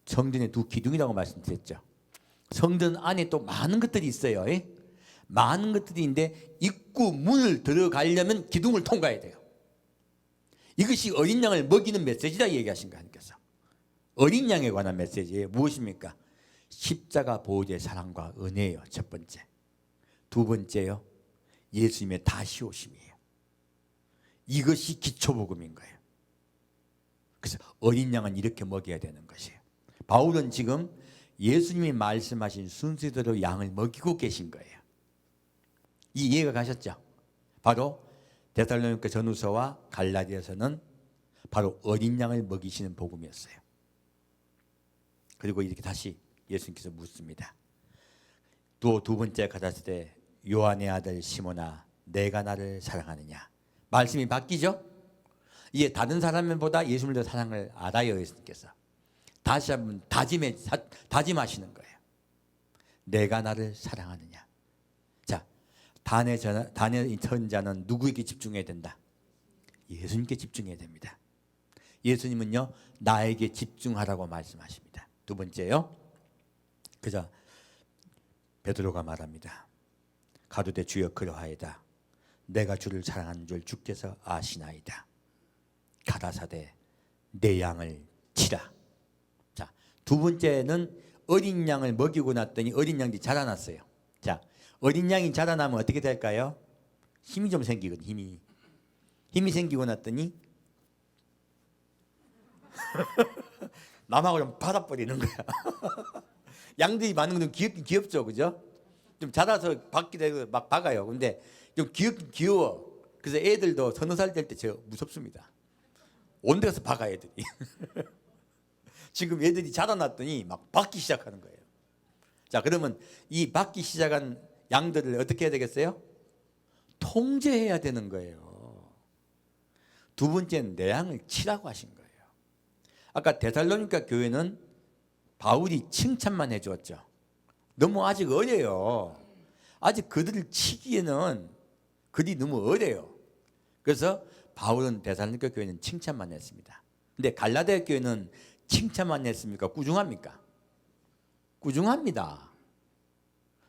성전의 두 기둥이라고 말씀드렸죠. 성전 안에 또 많은 것들이 있어요. 많은 것들이 있는데 입구 문을 들어가려면 기둥을 통과해야 돼요. 이것이 어린 양을 먹이는 메시지다 얘기하신 거 아니겠어? 어린 양에 관한 메시지예요. 무엇입니까? 십자가 보호자의 사랑과 은혜예요. 첫 번째. 두 번째요, 예수님의 다시 오심이에요. 이것이 기초복음인 거예요. 그래서 어린 양은 이렇게 먹여야 되는 것이에요. 바울은 지금 예수님이 말씀하신 순서대로 양을 먹이고 계신 거예요. 이 이해가 가셨죠? 바로 데살로니가 전후서와 갈라디아서는 바로 어린 양을 먹이시는 복음이었어요. 그리고 이렇게 다시 예수님께서 묻습니다. 또 두 번째 가졌을 때 요한의 아들 시몬아 내가 나를 사랑하느냐. 말씀이 바뀌죠? 이게 다른 사람보다 예수님을 더 사랑을 알아요. 예수님께서 다시 한번 다짐하시는 거예요. 내가 나를 사랑하느냐. 자, 단의 선자는 누구에게 집중해야 된다? 예수님께 집중해야 됩니다. 예수님은요 나에게 집중하라고 말씀하십니다. 두 번째요, 그저 베드로가 말합니다. 가로되 주여 그러하이다. 내가 주를 사랑하는 줄 주께서 아시나이다. 가라사대 내 양을 치라. 자, 두 번째는 어린 양을 먹이고 났더니 어린 양들이 자라났어요. 자, 어린 양이 자라나면 어떻게 될까요? 힘이 좀 생기거든. 힘이 생기고 났더니 남하고 좀 받아버리는 거야. 양들이 많은 건 좀 귀엽죠, 그죠? 좀 자라서 박기 되고 막 박아요. 근데 좀 귀여워. 그래서 애들도 서너 살 될 때 저 무섭습니다. 온 데 가서 박아 애들이. 지금 애들이 자라났더니 막 박기 시작하는 거예요. 자, 그러면 이 박기 시작한 양들을 어떻게 해야 되겠어요? 통제해야 되는 거예요. 두 번째는 내 양을 치라고 하신 거예요. 아까 데살로니가 교회는 바울이 칭찬만 해주었죠. 너무 아직 어려요. 아직 그들을 치기에는 그들이 너무 어려요. 그래서 바울은 데살로니가 교회는 칭찬만 했습니다. 근데 갈라디아 교회는 칭찬만 했습니까? 꾸중합니까? 꾸중합니다.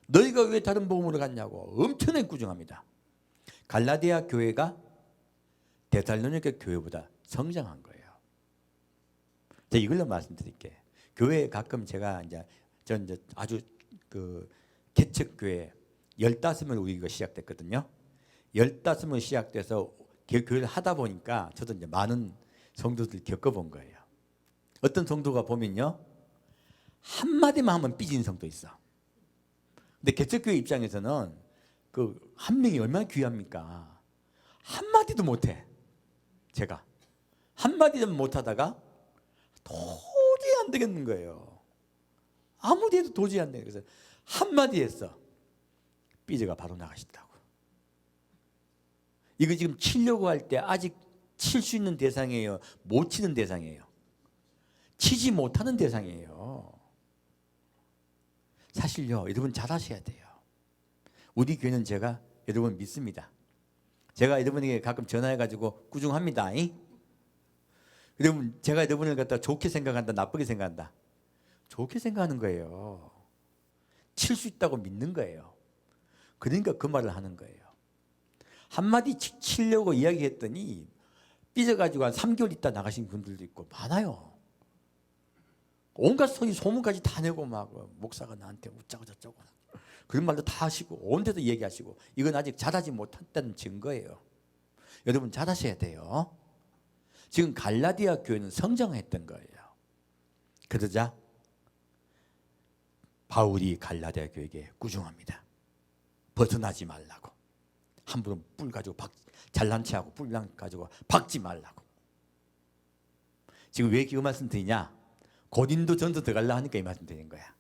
너희가 왜 다른 복음으로 갔냐고 엄청나게 꾸중합니다. 갈라디아 교회가 데살로니가 교회보다 성장한 거예요. 제가 이걸로 말씀드릴게요. 교회에 가끔 제가 전 아주 그 개척교회 15명 우리가 시작됐거든요. 15명 시작돼서 교회를 하다 보니까 저도 이제 많은 성도들 겪어본 거예요. 어떤 성도가 보면요, 한마디만 하면 삐지는 성도 있어. 근데 개척교회 입장에서는 그 한 명이 얼마나 귀합니까? 한마디도 못해. 제가 한마디도 못하다가 도저히 안 되겠는 거예요. 아무리 해도 도저히 안 돼. 그래서 한마디 했어. 삐져가 바로 나가시더라고. 이거 지금 치려고 할 때 아직 칠 수 있는 대상이에요? 못 치는 대상이에요? 치지 못하는 대상이에요. 사실요, 여러분 잘하셔야 돼요. 우리 교회는 제가 여러분 믿습니다. 제가 여러분에게 가끔 전화해가지고 꾸중합니다. 여러분, 제가 여러분을 갖다 좋게 생각한다, 나쁘게 생각한다? 좋게 생각하는 거예요. 칠 수 있다고 믿는 거예요. 그러니까 그 말을 하는 거예요. 한마디 치려고 이야기했더니 삐져가지고 한 3개월 있다 나가신 분들도 있고 많아요. 온갖 소문까지 다 내고 막 목사가 나한테 웃자고 저쩌고 그런 말도 다 하시고 온 데도 얘기하시고 이건 아직 잘하지 못했다는 증거예요. 여러분 잘하셔야 돼요. 지금 갈라디아 교회는 성장했던 거예요. 그러자 바울이 갈라디아 교회에게 꾸중합니다. 벗어나지 말라고. 함부로 뿔 가지고 잘난 체하고 뿔 가지고 박지 말라고. 지금 왜 이 말씀 드리냐? 고린도 전서 들어가려 하니까 이 말씀 드리는 거야.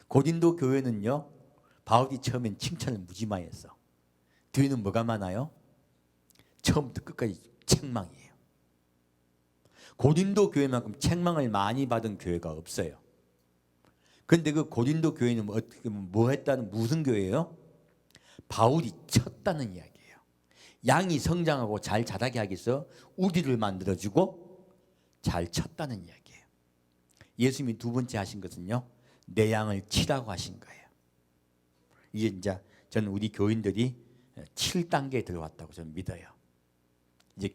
고린도 교회는요, 바울이 처음엔 칭찬을 무지 많이 했어. 뒤에는 뭐가 많아요? 처음부터 끝까지 책망이에요. 고린도 교회만큼 책망을 많이 받은 교회가 없어요. 그런데 그 고린도 교회는 어떻게 보면 뭐 했다는, 무슨 교회예요? 바울이 쳤다는 이야기예요. 양이 성장하고 잘 자라게 하기 위해서 우리를 만들어주고 잘 쳤다는 이야기예요. 예수님이 두 번째 하신 것은요, 내 양을 치라고 하신 거예요. 이제 저는 우리 교인들이 7단계에 들어왔다고 저는 믿어요. 이제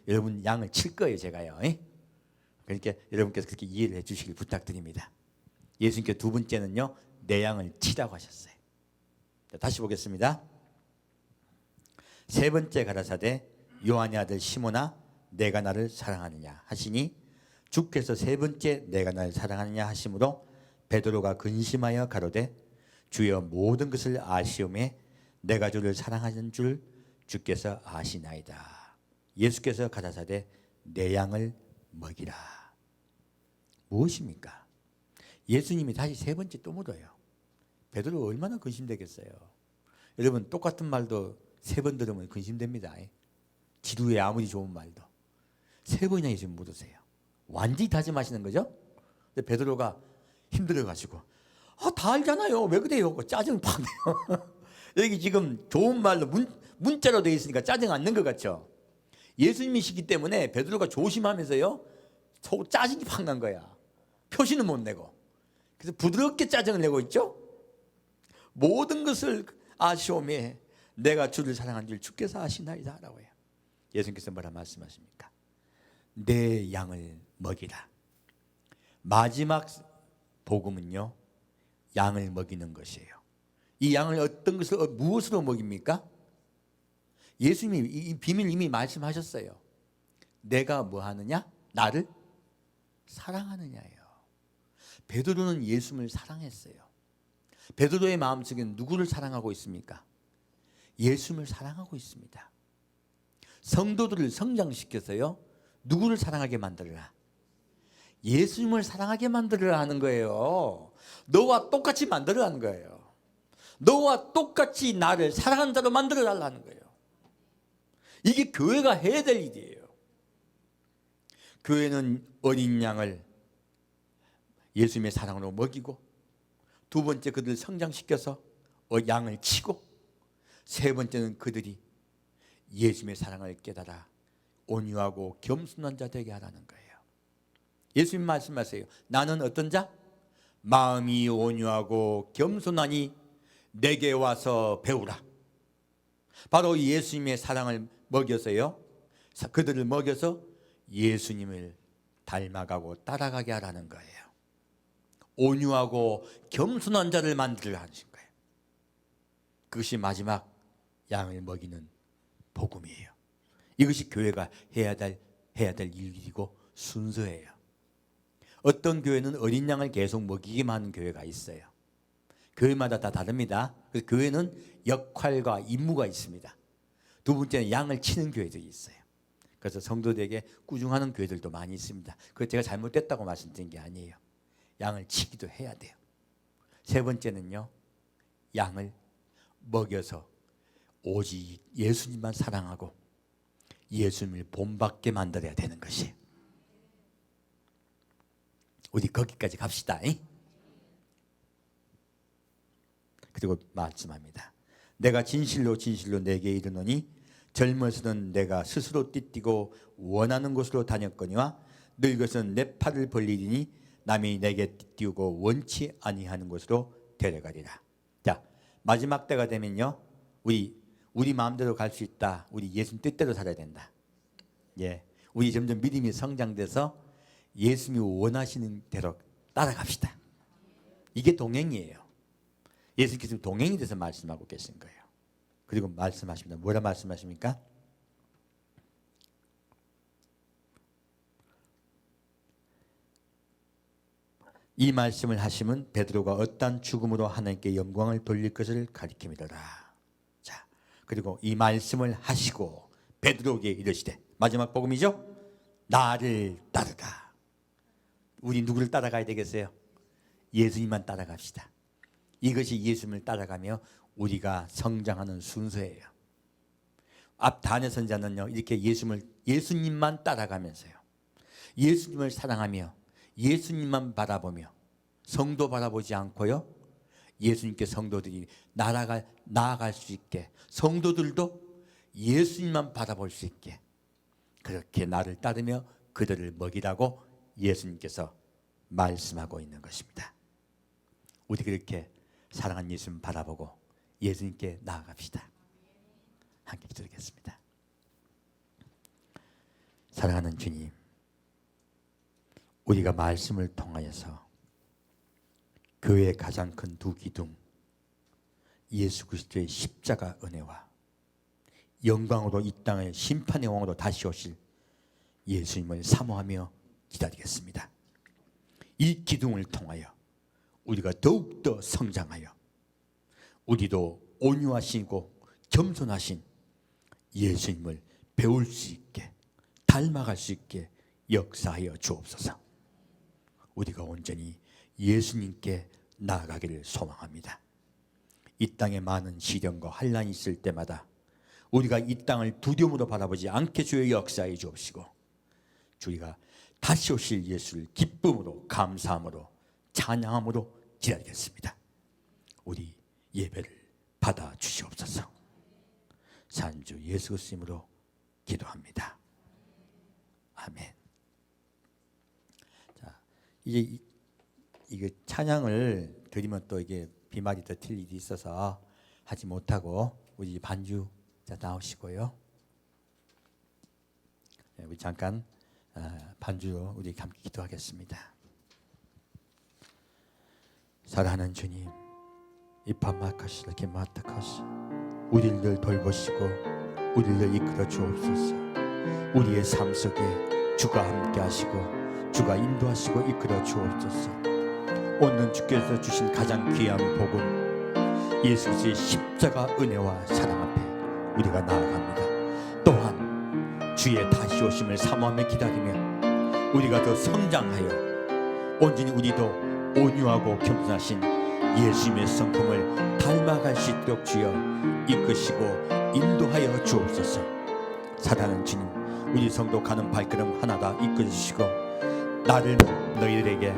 여러분 양을 칠 거예요, 제가요. 그러니까 여러분께서 그렇게 이해를 해주시길 부탁드립니다. 예수님께 두 번째는요, 내 양을 치라고 하셨어요. 다시 보겠습니다. 세 번째 가라사대 요한의 아들 시몬아 내가 나를 사랑하느냐 하시니 주께서 세 번째 내가 나를 사랑하느냐 하심으로 베드로가 근심하여 가로되 주여 모든 것을 아시오매 내가 주를 사랑하는 줄 주께서 아시나이다. 예수께서 가라사대 내 양을 먹이라. 무엇입니까? 예수님이 다시 세 번째 또 물어요. 베드로 얼마나 근심되겠어요. 여러분 똑같은 말도 세 번 들으면 근심됩니다. 지루해 아무리 좋은 말도. 세 번이나 예수님 물으세요. 완전히 다짐하시는 거죠. 근데 베드로가 힘들어가지고 다 알잖아요. 왜 그래요? 짜증 팍 내요. 여기 지금 좋은 말로 문자로 되어 있으니까 짜증 안 낸 것 같죠. 예수님이시기 때문에 베드로가 조심하면서요 속 짜증이 팍 난 거야. 표시는 못 내고. 그래서 부드럽게 짜증을 내고 있죠. 모든 것을 아시오매 내가 주를 사랑한 줄 주께서 아시나이다 라고 해요. 예수님께서 뭐라 말씀하십니까? 내 양을 먹이라. 마지막 복음은요 양을 먹이는 것이에요. 이 양을 어떤 것을 무엇으로 먹입니까? 예수님이 이 비밀 이미 말씀하셨어요. 내가 뭐 하느냐? 나를 사랑하느냐예요. 베드로는 예수님을 사랑했어요. 베드로의 마음속에는 누구를 사랑하고 있습니까? 예수님을 사랑하고 있습니다. 성도들을 성장시켜서요 누구를 사랑하게 만들어라? 예수님을 사랑하게 만들어라 하는 거예요. 너와 똑같이 만들어라는 거예요. 너와 똑같이 나를 사랑하는 자로 만들어달라는 거예요. 이게 교회가 해야 될 일이에요. 교회는 어린 양을 예수님의 사랑으로 먹이고, 두 번째 그들을 성장시켜서 양을 치고, 세 번째는 그들이 예수님의 사랑을 깨달아 온유하고 겸손한 자 되게 하라는 거예요. 예수님 말씀하세요. 나는 어떤 자? 마음이 온유하고 겸손하니 내게 와서 배우라. 바로 예수님의 사랑을 먹여서요 그들을 먹여서 예수님을 닮아가고 따라가게 하라는 거예요. 온유하고 겸손한 자를 만들려 하신 거예요. 그것이 마지막 양을 먹이는 복음이에요. 이것이 교회가 해야 될 일이고 순서예요. 어떤 교회는 어린 양을 계속 먹이기만 하는 교회가 있어요. 교회마다 다 다릅니다. 그래서 교회는 역할과 임무가 있습니다. 두 번째는 양을 치는 교회들이 있어요. 그래서 성도들에게 꾸중하는 교회들도 많이 있습니다. 그거 제가 잘못됐다고 말씀드린 게 아니에요. 양을 치기도 해야 돼요. 세 번째는요, 양을 먹여서 오직 예수님만 사랑하고 예수님을 본받게 만들어야 되는 것이에요. 우리 거기까지 갑시다. 그리고 말씀합니다. 내가 진실로 진실로 내게 이르노니 젊어서는 내가 스스로 띠띠고 원하는 곳으로 다녔거니와 늙어서는 내 팔을 벌리리니 남이 내게 띠띠우고 원치 아니하는 곳으로 데려가리라. 자, 마지막 때가 되면요 우리 마음대로 갈 수 있다. 우리 예수님 뜻대로 살아야 된다. 예, 우리 점점 믿음이 성장돼서 예수님이 원하시는 대로 따라갑시다. 이게 동행이에요. 예수님께서 동행이 돼서 말씀하고 계신 거예요. 그리고 말씀하십니다. 뭐라 말씀하십니까? 이 말씀을 하시면 베드로가 어떠한 죽음으로 하나님께 영광을 돌릴 것을 가리킴이더라. 자, 그리고 이 말씀을 하시고 베드로에게 이르시되, 마지막 복음이죠. 나를 따르라. 우리 누구를 따라가야 되겠어요? 예수님만 따라갑시다. 이것이 예수님을 따라가며 우리가 성장하는 순서예요. 앞 단의 선자는요 이렇게 예수님만 따라가면서요 예수님을 사랑하며 예수님만 바라보며 성도 바라보지 않고요 예수님께 성도들이 나아갈 수 있게, 성도들도 예수님만 바라볼 수 있게 그렇게 나를 따르며 그들을 먹이라고 예수님께서 말씀하고 있는 것입니다. 우리 그렇게 사랑하는 예수님 바라보고 예수님께 나아갑시다. 함께 기도드리겠습니다. 사랑하는 주님, 우리가 말씀을 통하여서 교회의 가장 큰 두 기둥, 예수 그리스도의 십자가 은혜와 영광으로 이 땅의 심판의 왕으로 다시 오실 예수님을 사모하며 기다리겠습니다. 이 기둥을 통하여 우리가 더욱더 성장하여 우리도 온유하시고 겸손하신 예수님을 배울 수 있게, 닮아갈 수 있게 역사하여 주옵소서. 우리가 온전히 예수님께 나아가기를 소망합니다. 이 땅에 많은 시련과 환난이 있을 때마다 우리가 이 땅을 두려움으로 바라보지 않게 주여 역사해 주옵시고, 주희가 다시 오실 예수를 기쁨으로, 감사함으로, 찬양함으로 기다리겠습니다. 우리 예배를 받아 주시옵소서. 산주 예수 그리스도로 기도합니다. 아멘. 자, 이제 이게 찬양을 드리면 또 이게 비말이 더 틀릴 일이 있어서 하지 못하고 우리 반주 나오시고요. 우리 잠깐 반주로 우리 함께 기도하겠습니다. 사랑하는 주님, 이파마카시라게 마타카시, 우리를 돌보시고 우리를 이끌어 주옵소서. 우리의 삶 속에 주가 함께 하시고 주가 인도하시고 이끌어 주옵소서. 오늘 주께서 주신 가장 귀한 복음, 예수 그리스도의 십자가 은혜와 사랑 앞에 우리가 나아갑니다. 또한 주의 다시 오심을 사모하며 기다리며 우리가 더 성장하여 온전히 우리도 온유하고 겸손하신 예수님의 성품을 닮아갈 수 있도록 주여 이끄시고 인도하여 주옵소서. 사랑하는 주님, 우리 성도 가는 발걸음 하나다 이끌어주시고 나를 너희들에게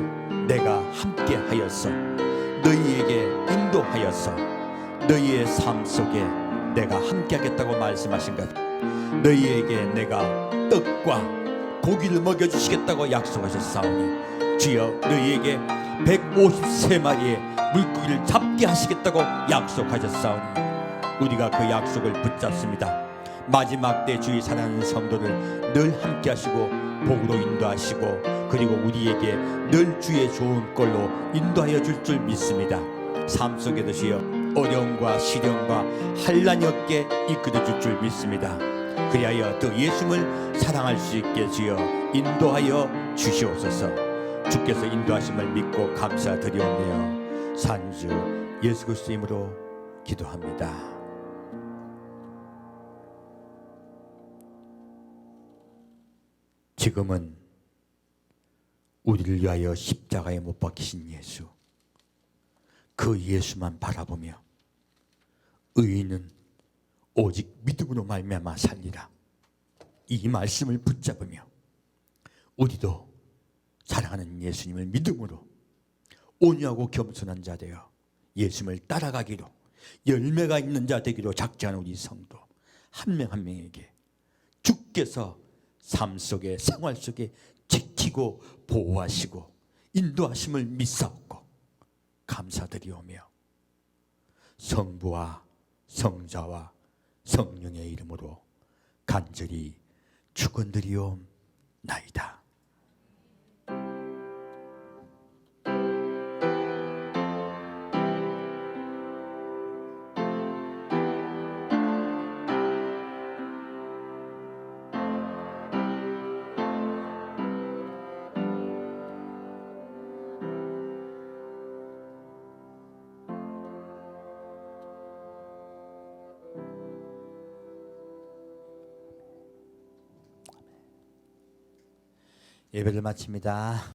내가 함께 하여서 너희에게 인도하여서 너희의 삶 속에 내가 함께 하겠다고 말씀하신 것, 너희에게 내가 떡과 고기를 먹여주시겠다고 약속하셨사오니 주여 너희에게 153마리의 물고기를 잡게 하시겠다고 약속하셨사오니 우리가 그 약속을 붙잡습니다. 마지막 때 주의 사랑하는 성도를 늘 함께 하시고 복으로 인도하시고 그리고 우리에게 늘 주의 좋은 꼴로 인도하여 줄 줄 믿습니다. 삶 속에도 주여 어려움과 시련과 환난이 없게 이끌어 줄 줄 믿습니다. 그리하여 또 예수님을 사랑할 수 있게 주여 인도하여 주시옵소서. 주께서 인도하심을 믿고 감사드리오며 산주 예수 그리스도 이름으로 기도합니다. 지금은 우리를 위하여 십자가에 못 박히신 예수, 그 예수만 바라보며 의인은 오직 믿음으로 말미암아 살리라, 이 말씀을 붙잡으며 우리도 사랑하는 예수님을 믿음으로 온유하고 겸손한 자 되어 예수님을 따라가기로, 열매가 있는 자 되기로 작정하는 우리 성도 한 명 한 명에게 주께서 삶 속에 생활 속에 지키고 보호하시고 인도하심을 믿사옵고 감사드리오며 성부와 성자와 성령의 이름으로 간절히 축원드리옵나이다. 예배를 마칩니다.